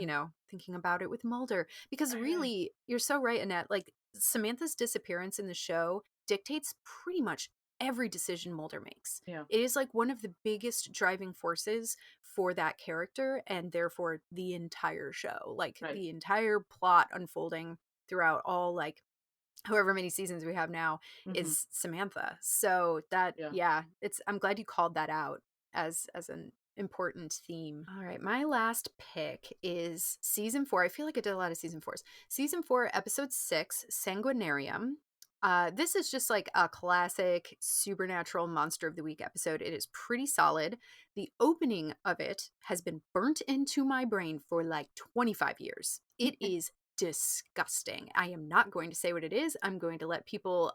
thinking about it with Mulder. Because Right. really, you're so right, Annette. Like Samantha's disappearance in the show dictates pretty much every decision Mulder makes. Yeah, It is like one of the biggest driving forces for that character and therefore the entire show. Like right. the entire plot unfolding throughout all like however many seasons we have now Hmm. is Samantha. So that Yeah. yeah, it's I'm glad you called that out as an important theme. All right, my last pick is season 4. I feel like I did a lot of season 4s. Season 4, episode 6, Sanguinarium. This is just like a classic supernatural monster of the week episode. It is pretty solid. The opening of it has been burnt into my brain for like 25 years. It is disgusting. I am not going to say what it is. I'm going to let people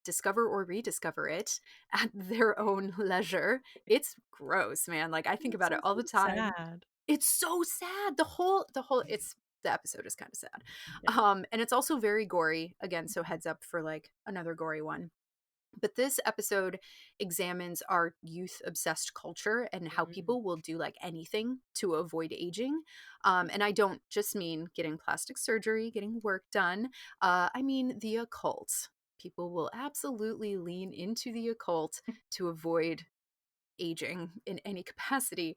discover or rediscover it at their own leisure. It's gross, man. Like I think It's about it all so the time. sad. It's so sad. The whole it's the episode is kind of sad. Yeah. And it's also very gory again, so heads up for like another gory one. But this episode examines our youth obsessed culture and how Mm. people will do like anything to avoid aging. And I don't just mean getting plastic surgery, getting work done. I mean the occult. People will absolutely lean into the occult to avoid aging in any capacity.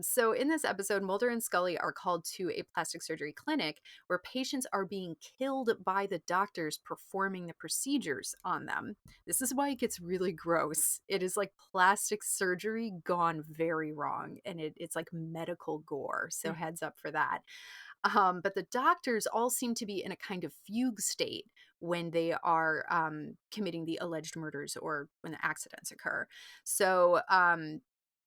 So, in this episode, Mulder and Scully are called to a plastic surgery clinic where patients are being killed by the doctors performing the procedures on them. This is why it gets really gross. It is like plastic surgery gone very wrong, and it's like medical gore. So, heads up for that. But the doctors all seem to be in a kind of fugue state when they are committing the alleged murders or when the accidents occur. So,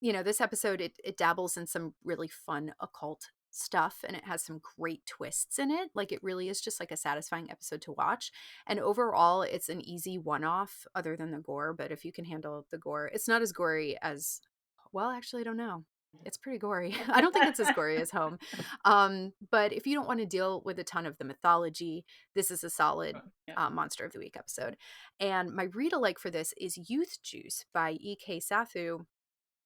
this episode, it dabbles in some really fun occult stuff and it has some great twists in it. Like, it really is just like a satisfying episode to watch. And overall, it's an easy one off other than the gore. But if you can handle the gore, it's not as gory as, well, actually, I don't know. It's pretty gory. I don't think it's as gory as Home. But if you don't want to deal with a ton of the mythology, this is a solid Yeah. Monster of the Week episode. And my read alike for this is Youth Juice by E.K. Sathu,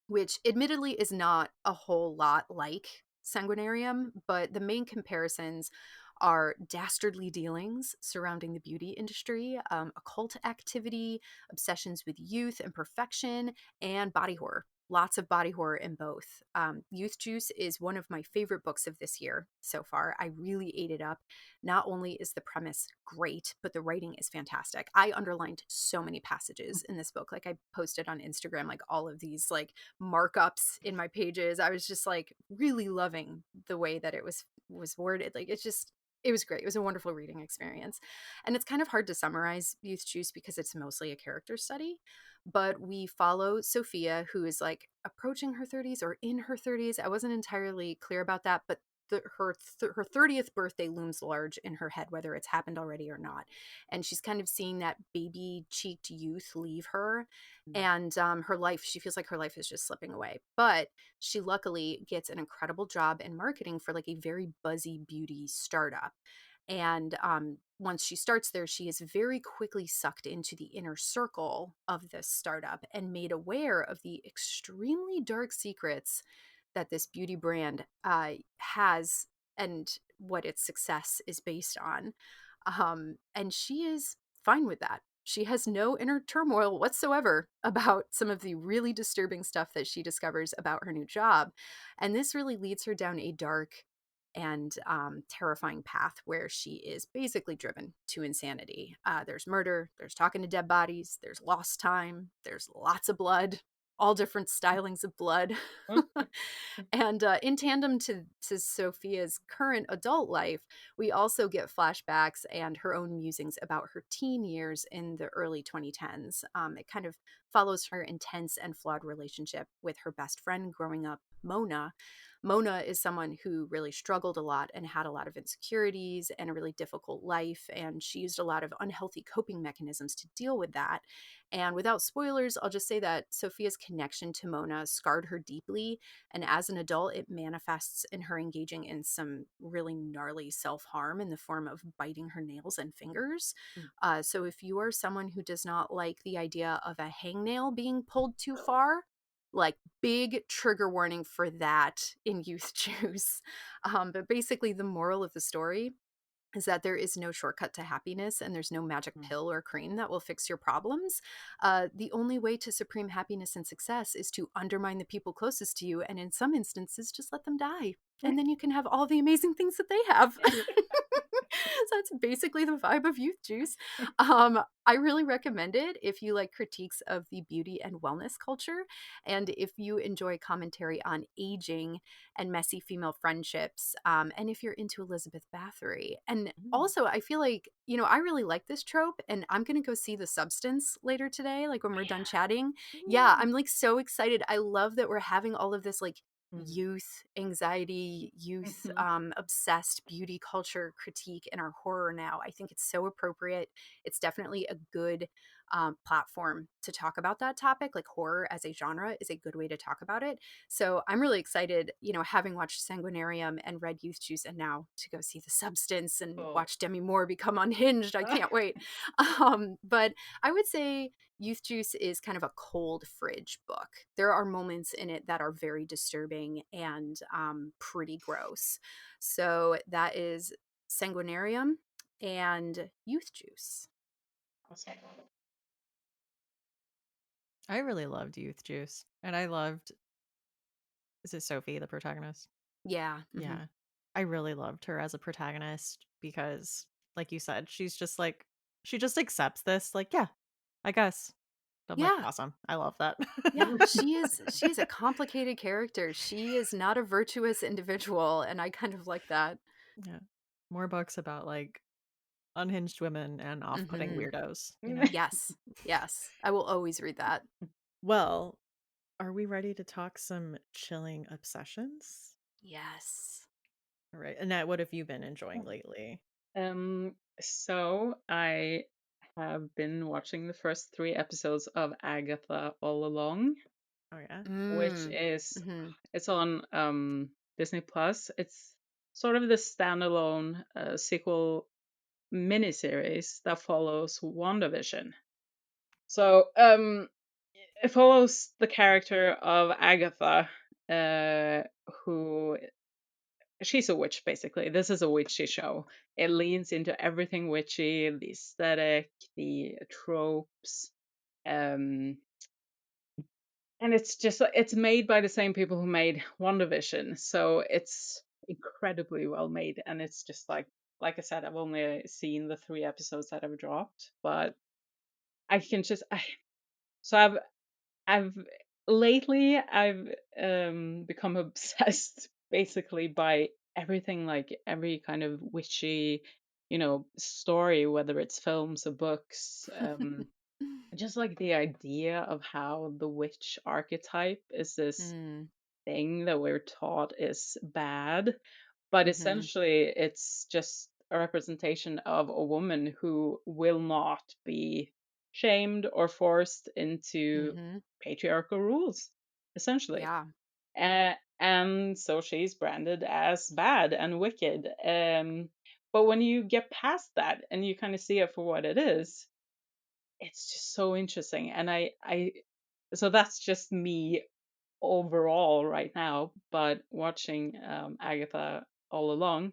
which admittedly is not a whole lot like Sanguinarium, but the main comparisons are dastardly dealings surrounding the beauty industry, occult activity, obsessions with youth and perfection, and body horror. Lots of body horror in both. Youth Juice is one of my favorite books of this year so far. I really ate it up. Not only is the premise great, but the writing is fantastic. I underlined so many passages in this book. Like I posted on Instagram, like all of these like markups in my pages. I was just like really loving the way that it was worded. Like it was great. It was a wonderful reading experience. And it's kind of hard to summarize Youth Juice because it's mostly a character study. But we follow Sophia, who is like approaching her 30s or in her 30s. I wasn't entirely clear about that, but her 30th birthday looms large in her head, whether it's happened already or not. And she's kind of seeing that baby cheeked youth leave her, and her life, she feels like her life is just slipping away. But she luckily gets an incredible job in marketing for like a very buzzy beauty startup. And once she starts there, she is very quickly sucked into the inner circle of this startup and made aware of the extremely dark secrets that this beauty brand has, and what its success is based on. And she is fine with that. She has no inner turmoil whatsoever about some of the really disturbing stuff that she discovers about her new job. And this really leads her down a dark and terrifying path where she is basically driven to insanity. There's murder, there's talking to dead bodies, there's lost time, there's lots of blood, all different stylings of blood. And in tandem to Sophia's current adult life, we also get flashbacks and her own musings about her teen years in the early 2010s. It kind of follows her intense and flawed relationship with her best friend growing up, Mona. Mona is someone who really struggled a lot and had a lot of insecurities and a really difficult life, and she used a lot of unhealthy coping mechanisms to deal with that. And without spoilers, I'll just say that Sophia's connection to Mona scarred her deeply, and as an adult, it manifests in her engaging in some really gnarly self harm in the form of biting her nails and fingers. So, if you are someone who does not like the idea of a hangnail being pulled too far, like big trigger warning for that in Youth Juice. But basically, the moral of the story is that there is no shortcut to happiness and there's no magic pill or cream that will fix your problems. The only way to supreme happiness and success is to undermine the people closest to you, and in some instances, just let them die. And then you can have all the amazing things that they have. So that's basically the vibe of Youth Juice. I really recommend it if you like critiques of the beauty and wellness culture, and if you enjoy commentary on aging and messy female friendships, and if you're into Elizabeth Bathory. And also, I feel like, I really like this trope, and I'm going to go see The Substance later today, like when we're done chatting. Yeah, I'm like so excited. I love that we're having all of this like youth anxiety, youth obsessed beauty culture critique in our horror now. I think it's so appropriate. It's definitely a good platform to talk about that topic. Like horror as a genre is a good way to talk about it. So I'm really excited, having watched Sanguinarium and read Youth Juice, and now to go see The Substance and watch Demi Moore become unhinged. I can't wait. But I would say Youth Juice is kind of a cold fridge book. There are moments in it that are very disturbing and pretty gross. So that is Sanguinarium and Youth Juice. Awesome. I really loved Youth Juice, and I loved, is it Sophie, the protagonist? Yeah. Yeah. I really loved her as a protagonist because, like you said, she's just like, she just accepts this, like, yeah, I guess. I'm like, Yeah. awesome. I love that. Yeah, she is a complicated character. She is not a virtuous individual, and I kind of like that. Yeah. More books about like unhinged women and off-putting weirdos, Yes. Yes. I will always read that. Well, are we ready to talk some chilling obsessions? Yes. All right. Annette, what have you been enjoying lately? So I have been watching the first 3 episodes of Agatha all along, Oh yeah. which is Mm-hmm. it's on Disney Plus. It's sort of the standalone sequel miniseries that follows WandaVision. So it follows the character of Agatha, who she's a witch basically. This is a witchy show. It leans into everything witchy, the aesthetic, the tropes, um, and it's made by the same people who made WandaVision, so it's incredibly well made. And it's just like I said, I've only seen the 3 episodes that have dropped, but I can just so I've lately I've become obsessed basically by everything, like every kind of witchy, story, whether it's films or books. just like the idea of how the witch archetype is this Mm, thing that we're taught is bad, but mm-hmm, essentially it's just a representation of a woman who will not be shamed or forced into mm-hmm. patriarchal rules, essentially. Yeah. And so she's branded as bad and wicked. But when you get past that and you kind of see it for what it is, it's just so interesting. And so that's just me overall right now. But watching Agatha all along,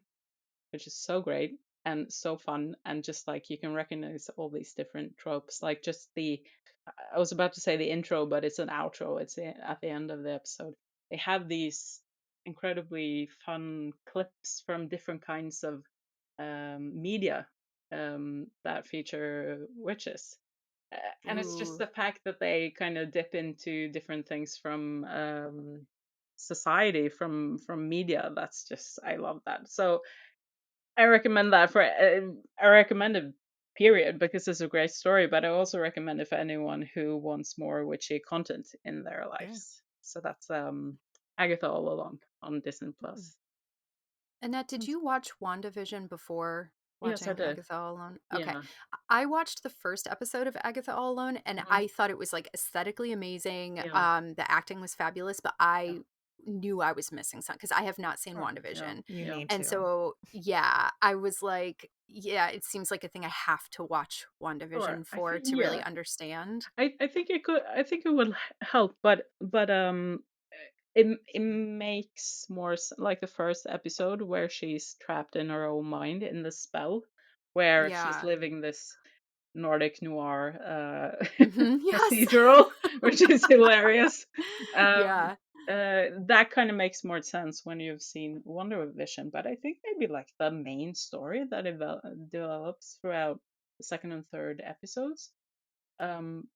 which is so great and so fun, and just like you can recognize all these different tropes, like just I was about to say the intro, but it's an outro. It's at the end of the episode. They have these incredibly fun clips from different kinds of media that feature witches. And it's just Ooh. the fact that they kind of dip into different things from society, from media. That's just, I love that. So I recommend that I recommend it, period, because it's a great story. But I also recommend it for anyone who wants more witchy content in their Yeah. lives. So that's Agatha All Along on Disney Hmm. Plus. Annette, did you watch WandaVision before Yes, I watching did. Agatha All Alone? Okay. Yeah. I watched the first episode of Agatha All Alone and Mhm. I thought it was like aesthetically amazing. Yeah. The acting was fabulous, but Yeah. I knew I was missing something because I have not seen Sure. Yeah. WandaVision. You Yeah. need And to. so, yeah, I was like, yeah, it seems like a thing I have to watch Sure. WandaVision I for think, to really yeah. understand. I think it could, I think it would help, but it makes more like the first episode where she's trapped in her own mind in the spell, where she's Yeah. living this Nordic noir Yes. procedural, which is hilarious. Um, Yeah. that kind of makes more sense when you've seen Wonder Vision, but I think maybe like the main story that develops throughout the second and third episodes, um,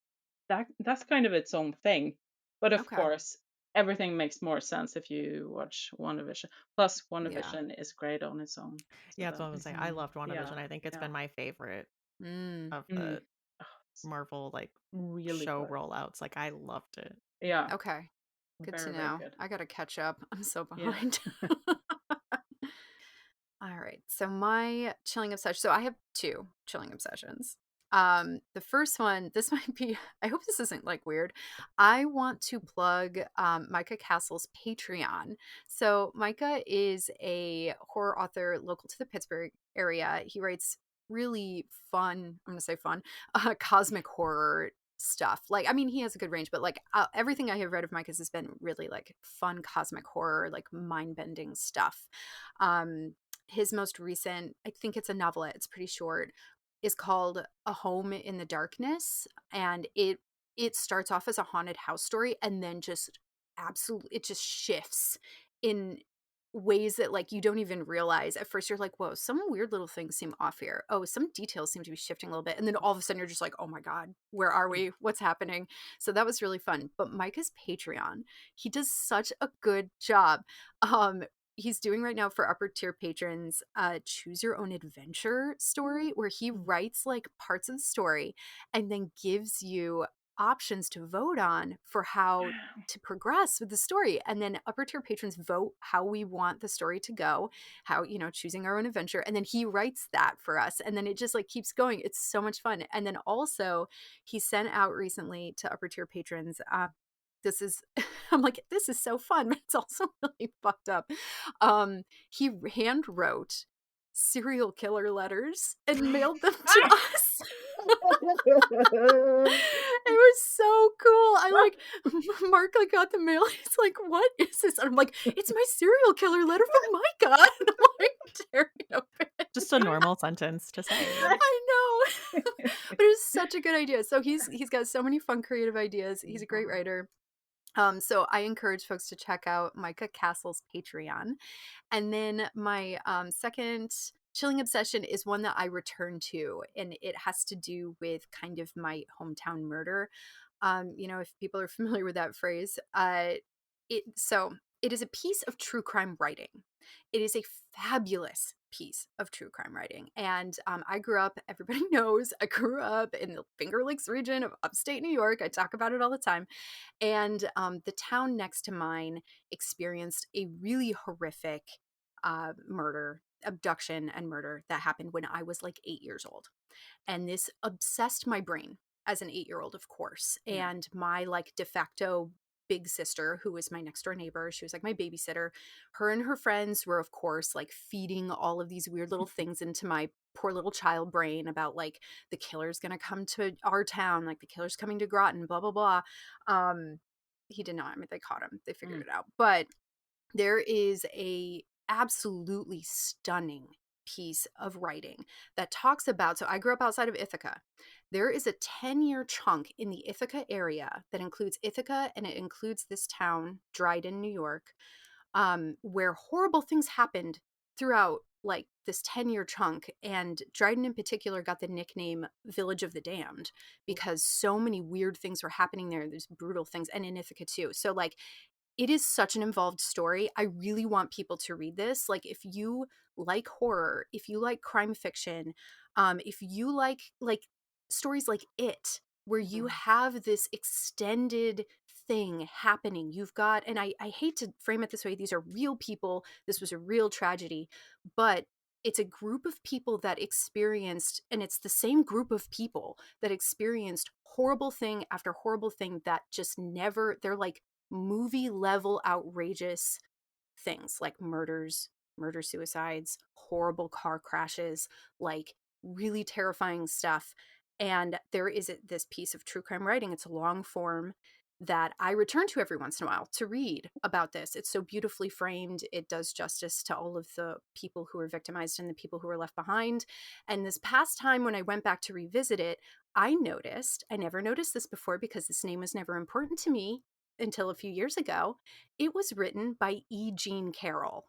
that's kind of its own thing. But of Okay. course, everything makes more sense if you watch WandaVision. Plus, Yeah. WandaVision is great on its own. So Yeah, that's that what I was saying. I Hmm. loved yeah, WandaVision. I think it's yeah. been my favorite Mm. of Mm. the Oh, it's Marvel like really show good. rollouts. Like I loved it. Yeah, Okay. Good to very, very know. good. I gotta catch up. I'm so Yeah. behind. All right. So my chilling obsession. So I have two chilling obsessions. The first one, this might be, I hope this isn't like weird. I want to plug Micah Castle's Patreon. So Micah is a horror author local to the Pittsburgh area. He writes really fun, I'm gonna say fun, cosmic horror stuff. Like, I mean, he has a good range, but like everything I have read of Micah's has been really like fun cosmic horror, like mind bending stuff. Um, his most recent, I think it's a novelette, it's pretty short, is called A Home in the Darkness, and it starts off as a haunted house story and then just absolutely it just shifts in ways that like you don't even realize. At first you're like, whoa, some weird little things seem off here. Oh, some details seem to be shifting a little bit. And then all of a sudden you're just like, oh my God, where are we? What's happening? So that was really fun. But Micah's Patreon, he does such a good job. He's doing right now for upper tier patrons choose your own adventure story where he writes like parts of the story and then gives you options to vote on for how to progress with the story. And then upper tier patrons vote how we want the story to go, how, you know, choosing our own adventure. And then he writes that for us. And then it just like keeps going. It's so much fun. And then also he sent out recently to upper tier patrons, this is I'm like, this is so fun, but it's also really fucked up. He hand wrote serial killer letters and mailed them to us. It was so cool. I like Mark like got the mail. He's like, what is this? And I'm like, it's my serial killer letter from Micah. And I'm like tearing it open. Just a normal sentence to say. I know. But it was such a good idea. So he's got so many fun creative ideas. He's a great writer. So I encourage folks to check out Micah Castle's Patreon. And then my second chilling obsession is one that I return to, and it has to do with kind of my hometown murder. You know, if people are familiar with that phrase, it is a piece of true crime writing. It is a fabulous piece of true crime writing. And I grew up, everybody knows, I grew up in the Finger Lakes region of upstate New York. I talk about it all the time. And the town next to mine experienced a really horrific abduction and murder that happened when I was like 8 years old. And this obsessed my brain as an 8-year-old, of course. And my like de facto big sister, who was my next door neighbor, she was like my babysitter. Her and her friends were, of course, like feeding all of these weird little things into my poor little child brain about like the killer's gonna come to our town, like the killer's coming to Groton, blah blah blah. He did not. I mean, they caught him. They figured it out. But there is a absolutely stunning piece of writing that talks about, so I grew up outside of Ithaca. There is a 10-year chunk in the Ithaca area that includes Ithaca and it includes this town, Dryden, New York, where horrible things happened throughout like this 10-year chunk. And Dryden in particular got the nickname Village of the Damned because so many weird things were happening there. There's brutal things, and in Ithaca too. So like it is such an involved story. I really want people to read this. Like if you like horror, if you like crime fiction, if you like stories like It, where you have this extended thing happening. You've got, and I hate to frame it this way, these are real people. This was a real tragedy, but it's a group of people that experienced, and it's the same group of people that experienced horrible thing after horrible thing that just never, they're like movie level outrageous things like suicides, horrible car crashes, like really terrifying stuff. And there is this piece of true crime writing. It's a long form that I return to every once in a while to read about this. It's so beautifully framed. It does justice to all of the people who were victimized and the people who were left behind. And this past time when I went back to revisit it, I never noticed this before because this name was never important to me until a few years ago. It was written by E. Jean Carroll.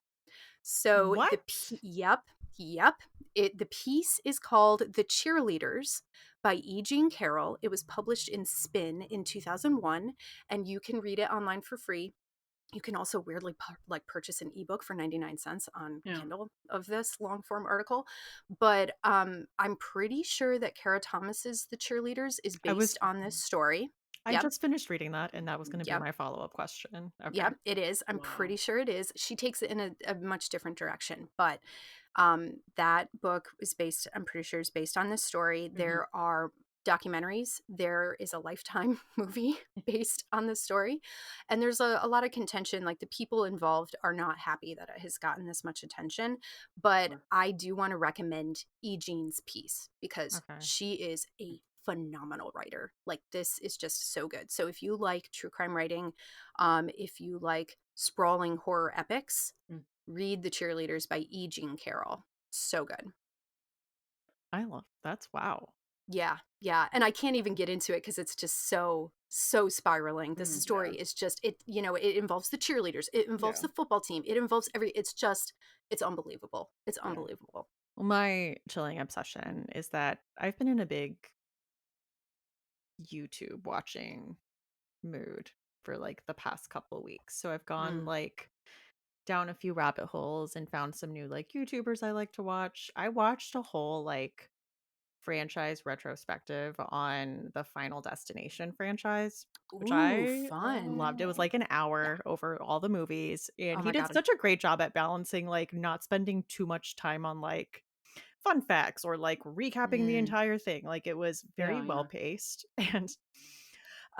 So What? yep. The piece is called "The Cheerleaders" by E. Jean Carroll. It was published in Spin in 2001, and you can read it online for free. You can also weirdly purchase an ebook for 99 cents on Kindle of this long form article. But I'm pretty sure that Kara Thomas's "The Cheerleaders" is based on this story. I just finished reading that, and that was going to be my follow-up question. Okay. Yeah, it is. I'm pretty sure it is. She takes it in a much different direction, but that book is based, I'm pretty sure, is based on this story. There are documentaries. There is a Lifetime movie based on this story. And there's a lot of contention. Like the people involved are not happy that it has gotten this much attention. But I do want to recommend E. Jean's piece because she is a phenomenal writer. Like this is just so good. So if you like true crime writing, if you like sprawling horror epics, read The Cheerleaders by E. Jean Carroll. So good. I love that's wow. Yeah. And I can't even get into it because it's just so spiraling. This story is just it involves the cheerleaders, it involves the football team, it involves it's unbelievable. It's unbelievable. Well, my chilling obsession is that I've been in a big YouTube watching mood for like the past couple weeks. So I've gone like down a few rabbit holes and found some new like YouTubers I like to watch. I watched a whole like franchise retrospective on the Final Destination franchise, which I Fun. loved. It was like an hour over all the movies, and Oh he my did God. such a great job at balancing like not spending too much time on like fun facts or like recapping the entire thing. Like it was very well paced. And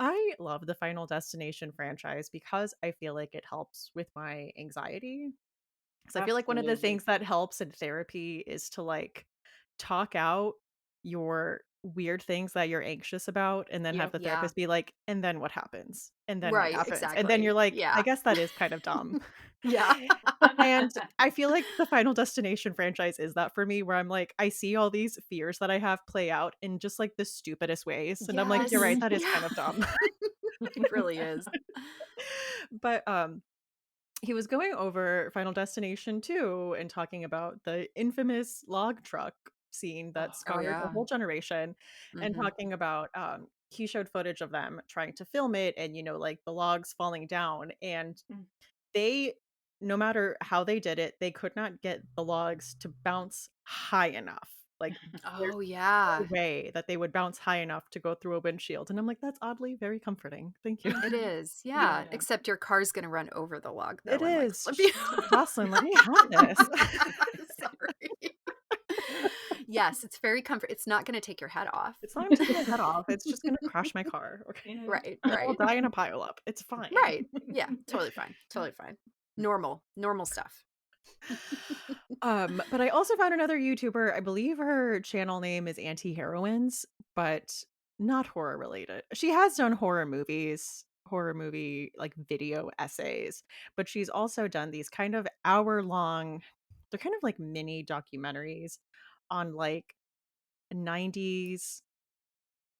I love the Final Destination franchise because I feel like it helps with my anxiety. Because I feel like one of the things that helps in therapy is to like talk out your weird things that you're anxious about and then have the therapist be like, and then what happens? And then what happens? Exactly. And then you're like, Yeah. I guess that is kind of dumb. Yeah. And I feel like the Final Destination franchise is that for me, where I'm like, I see all these fears that I have play out in just like the stupidest ways. And I'm like, you're right, that is kind of dumb. It really is. But he was going over Final Destination 2 and talking about the infamous log truck scene that scarred a whole generation, and talking about he showed footage of them trying to film it and like the logs falling down, and they, no matter how they did it, they could not get the logs to bounce high enough. Like, there's Oh yeah. no way that they would bounce high enough to go through a windshield. And I'm like, that's oddly very comforting. Thank you. It is. Yeah, Yeah. yeah. Except your car's gonna run over the log though It and like is. flip you. Jocelyn, let me have this. Sorry. Yes, it's very comfort. It's not gonna take your head off. It's not even taking my head off. It's just gonna crash my car. Okay. Yeah. Right, I'll right. die in a pile up. It's fine. Right. Yeah, totally fine. Totally fine. Normal stuff. But I also found another YouTuber. I believe her channel name is Anti-Heroines, but not horror related. She has done horror movie like video essays, but she's also done these kind of hour-long, they're kind of like mini documentaries on like 90s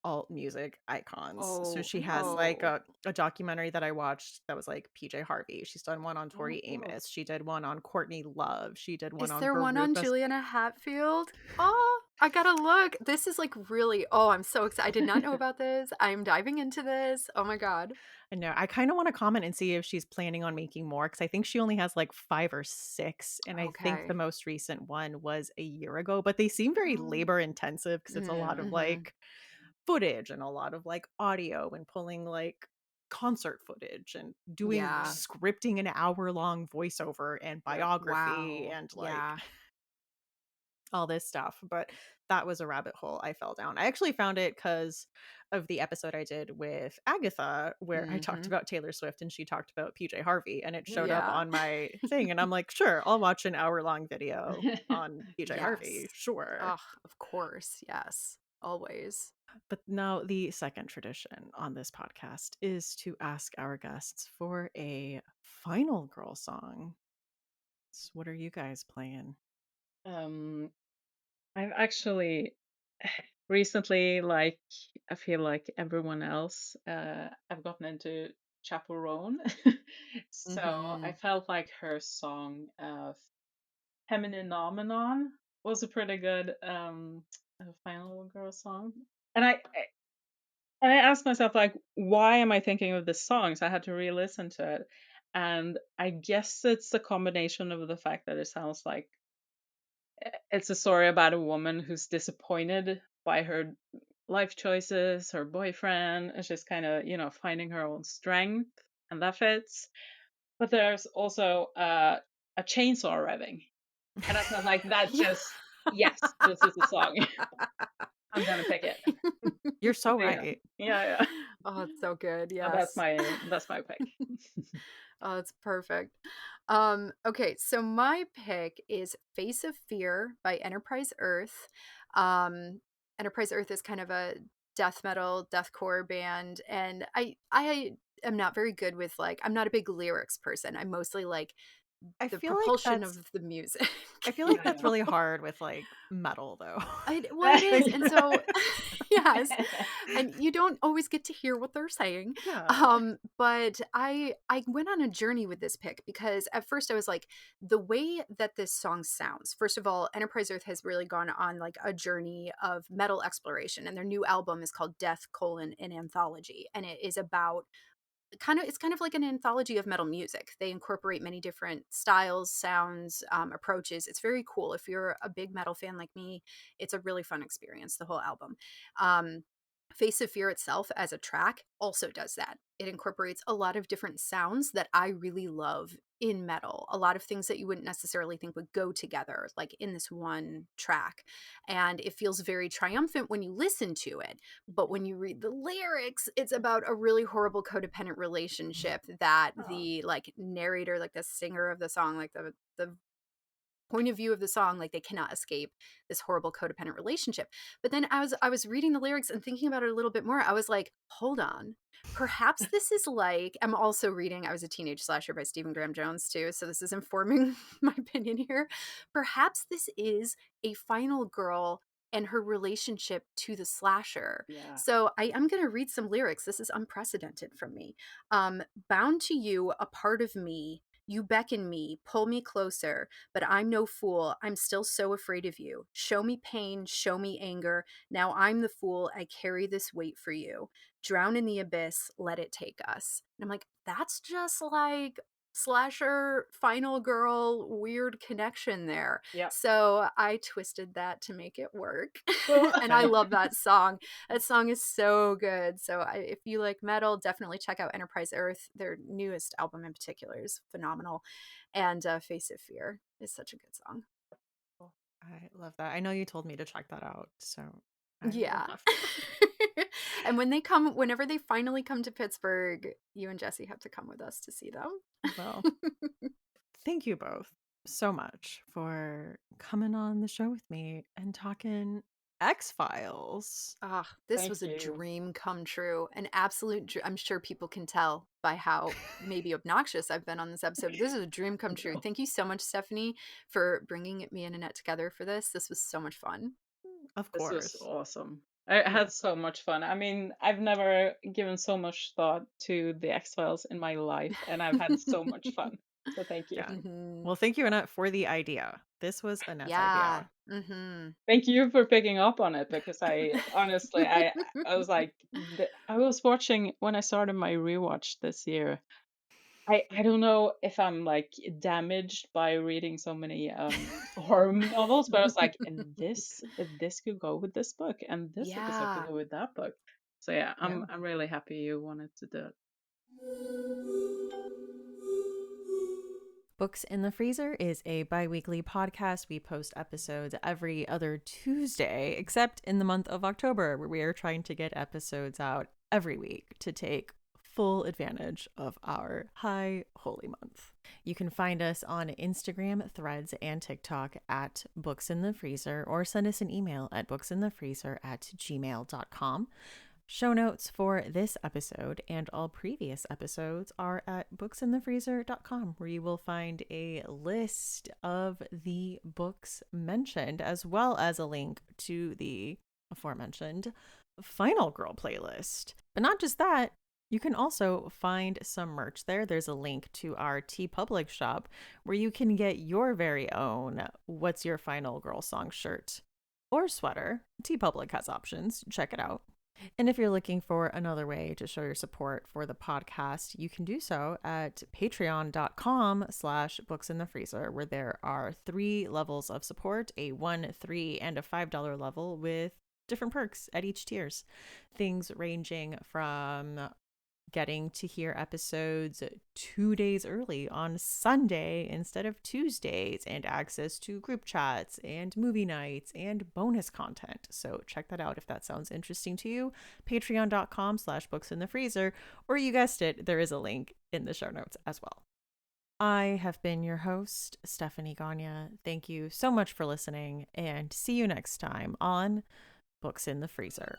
alt music icons. So Oh, she has like oh. a documentary that I watched that was like PJ Harvey. She's done one on Oh, Tori cool. Amos. She did one on Courtney Love. She did one Is on there one on Veruca. Juliana Hatfield? Oh, I gotta look. This is like really, oh, I'm so excited. I did not know about this. I'm diving into this. Oh my God. I know. I kind of want to comment and see if she's planning on making more because I think she only has like 5 or 6. And I think the Okay. most recent one was a year ago, but they seem very Oh, labor intensive because it's a lot of Mm-hmm. like footage and a lot of like audio and pulling like concert footage and doing Yeah. scripting an hour-long voiceover and biography Wow. and like Yeah. all this stuff. But that was a rabbit hole I fell down. I actually found it because of the episode I did with Agatha where I talked Mm-hmm. about Taylor Swift and she talked about PJ Harvey and it showed up Yeah. on my thing and I'm like, sure, I'll watch an hour-long video on PJ Harvey. Yes. Sure. Oh, of course. Yes. Always. But now the second tradition on this podcast is to ask our guests for a final girl song. So what are you guys playing? um, I've actually recently, like I feel like everyone else, I've gotten into Chaperone. So I Mm-hmm. felt like her song, Femininomenon, was a pretty good final girl song. And I asked myself, like, why am I thinking of this song? So I had to re-listen to it. And I guess it's a combination of the fact that it sounds like it's a story about a woman who's disappointed by her life choices, her boyfriend, and she's kind of, finding her own strength, and that fits. But there's also a chainsaw revving. And I felt like that Yeah. just, yes, this is a song. I'm gonna pick it. You're so Yeah. right. Yeah, yeah. Oh, it's so good. So that's Yes. my pick. Oh, it's perfect. Okay, so my pick is Face of Fear by Enterprise Earth. Um, Enterprise Earth is kind of a death metal, deathcore band, and I am not very good with like I'm not a big lyrics person. I'm mostly like I the feel like propulsion that's of the music. I feel like Yeah, that's yeah. really hard with like metal though. Well, it is, Like and so yes, and you don't always get to hear what they're saying. yeah. But I went on a journey with this pick because at first I was like, the way that this song sounds. First of all, Enterprise Earth has really gone on like a journey of metal exploration, and their new album is called Death: an Anthology, and it is about it's kind of like an anthology of metal music. They incorporate many different styles, sounds, approaches. It's very cool. If you're a big metal fan like me, it's a really fun experience, the whole album. um, Face of Fear itself as a track also does that. It incorporates a lot of different sounds that I really love in metal, a lot of things that you wouldn't necessarily think would go together like in this one track, and it feels very triumphant when you listen to it. But when you read the lyrics, it's about a really horrible codependent relationship that Oh, the like narrator, like the singer of the song, like the point of view of the song, like they cannot escape this horrible codependent relationship. But then I was reading the lyrics and thinking about it a little bit more. I was like, hold on, perhaps this is like, I'm also reading, I was a teenage slasher by Stephen Graham Jones too, so this is informing my opinion here. Perhaps this is a final girl and her relationship to the slasher. yeah. So I am going to read some lyrics. This is unprecedented from me. Bound to you, a part of me, you beckon me, pull me closer, but I'm no fool. I'm still so afraid of you. Show me pain, show me anger. Now I'm the fool. I carry this weight for you. Drown in the abyss, let it take us. And I'm like, that's just like slasher final girl weird connection there. Yeah. So I twisted that to make it work. Well, And I love that song. That song is so good. So if you like metal, definitely check out Enterprise Earth. Their newest album in particular is phenomenal. And Face of Fear is such a good song. I love that. I know you told me to check that out, so I will Yeah. have to. And whenever they finally come to Pittsburgh, you and Jesse have to come with us to see them. Well, thank you both so much for coming on the show with me and talking X-Files. Ah, this Thank was a you. dream come true. An absolute I'm sure people can tell by how maybe obnoxious I've been on this episode, but this is a dream come true. No. Thank you so much, Stephanie, for bringing me and Annette together for this. This was so much fun. Of This was course. awesome. I had so much fun. I mean, I've never given so much thought to the X-Files in my life, and I've had so much fun. So thank you. Yeah. Mhm. Well, thank you, Annette, for the idea. This was Annette's Yeah. idea. Mhm. Thank you for picking up on it, because I honestly, I was like, I was watching when I started my rewatch this year. I don't know if I'm like damaged by reading so many horror novels, but I was like, and this could go with this book, and this episode could Yeah. go with that book. So yeah, Yeah. I'm really happy you wanted to do it. Books in the Freezer is a bi-weekly podcast. We post episodes every other Tuesday, except in the month of October, where we are trying to get episodes out every week to take full advantage of our high holy month. You can find us on Instagram, Threads, and TikTok at Books in the Freezer, or send us an email at booksinthefreezer@gmail.com. Show notes for this episode and all previous episodes are at booksinthefreezer.com, where you will find a list of the books mentioned, as well as a link to the aforementioned Final Girl playlist. But not just that, you can also find some merch there. There's a link to our TeePublic shop where you can get your very own What's Your Final Girl song shirt or sweater. TeePublic has options. Check it out. And if you're looking for another way to show your support for the podcast, you can do so at patreon.com/booksinthefreezer, where there are 3 levels of support, a $1, $3, and a $5 level with different perks at each tiers. Things ranging from getting to hear episodes 2 days early on Sunday instead of Tuesdays, and access to group chats and movie nights and bonus content. So check that out if that sounds interesting to you. Patreon.com/booksinthefreezer, or you guessed it, there is a link in the show notes as well. I have been your host, Stephanie Gagne. Thank you so much for listening, and see you next time on Books in the Freezer.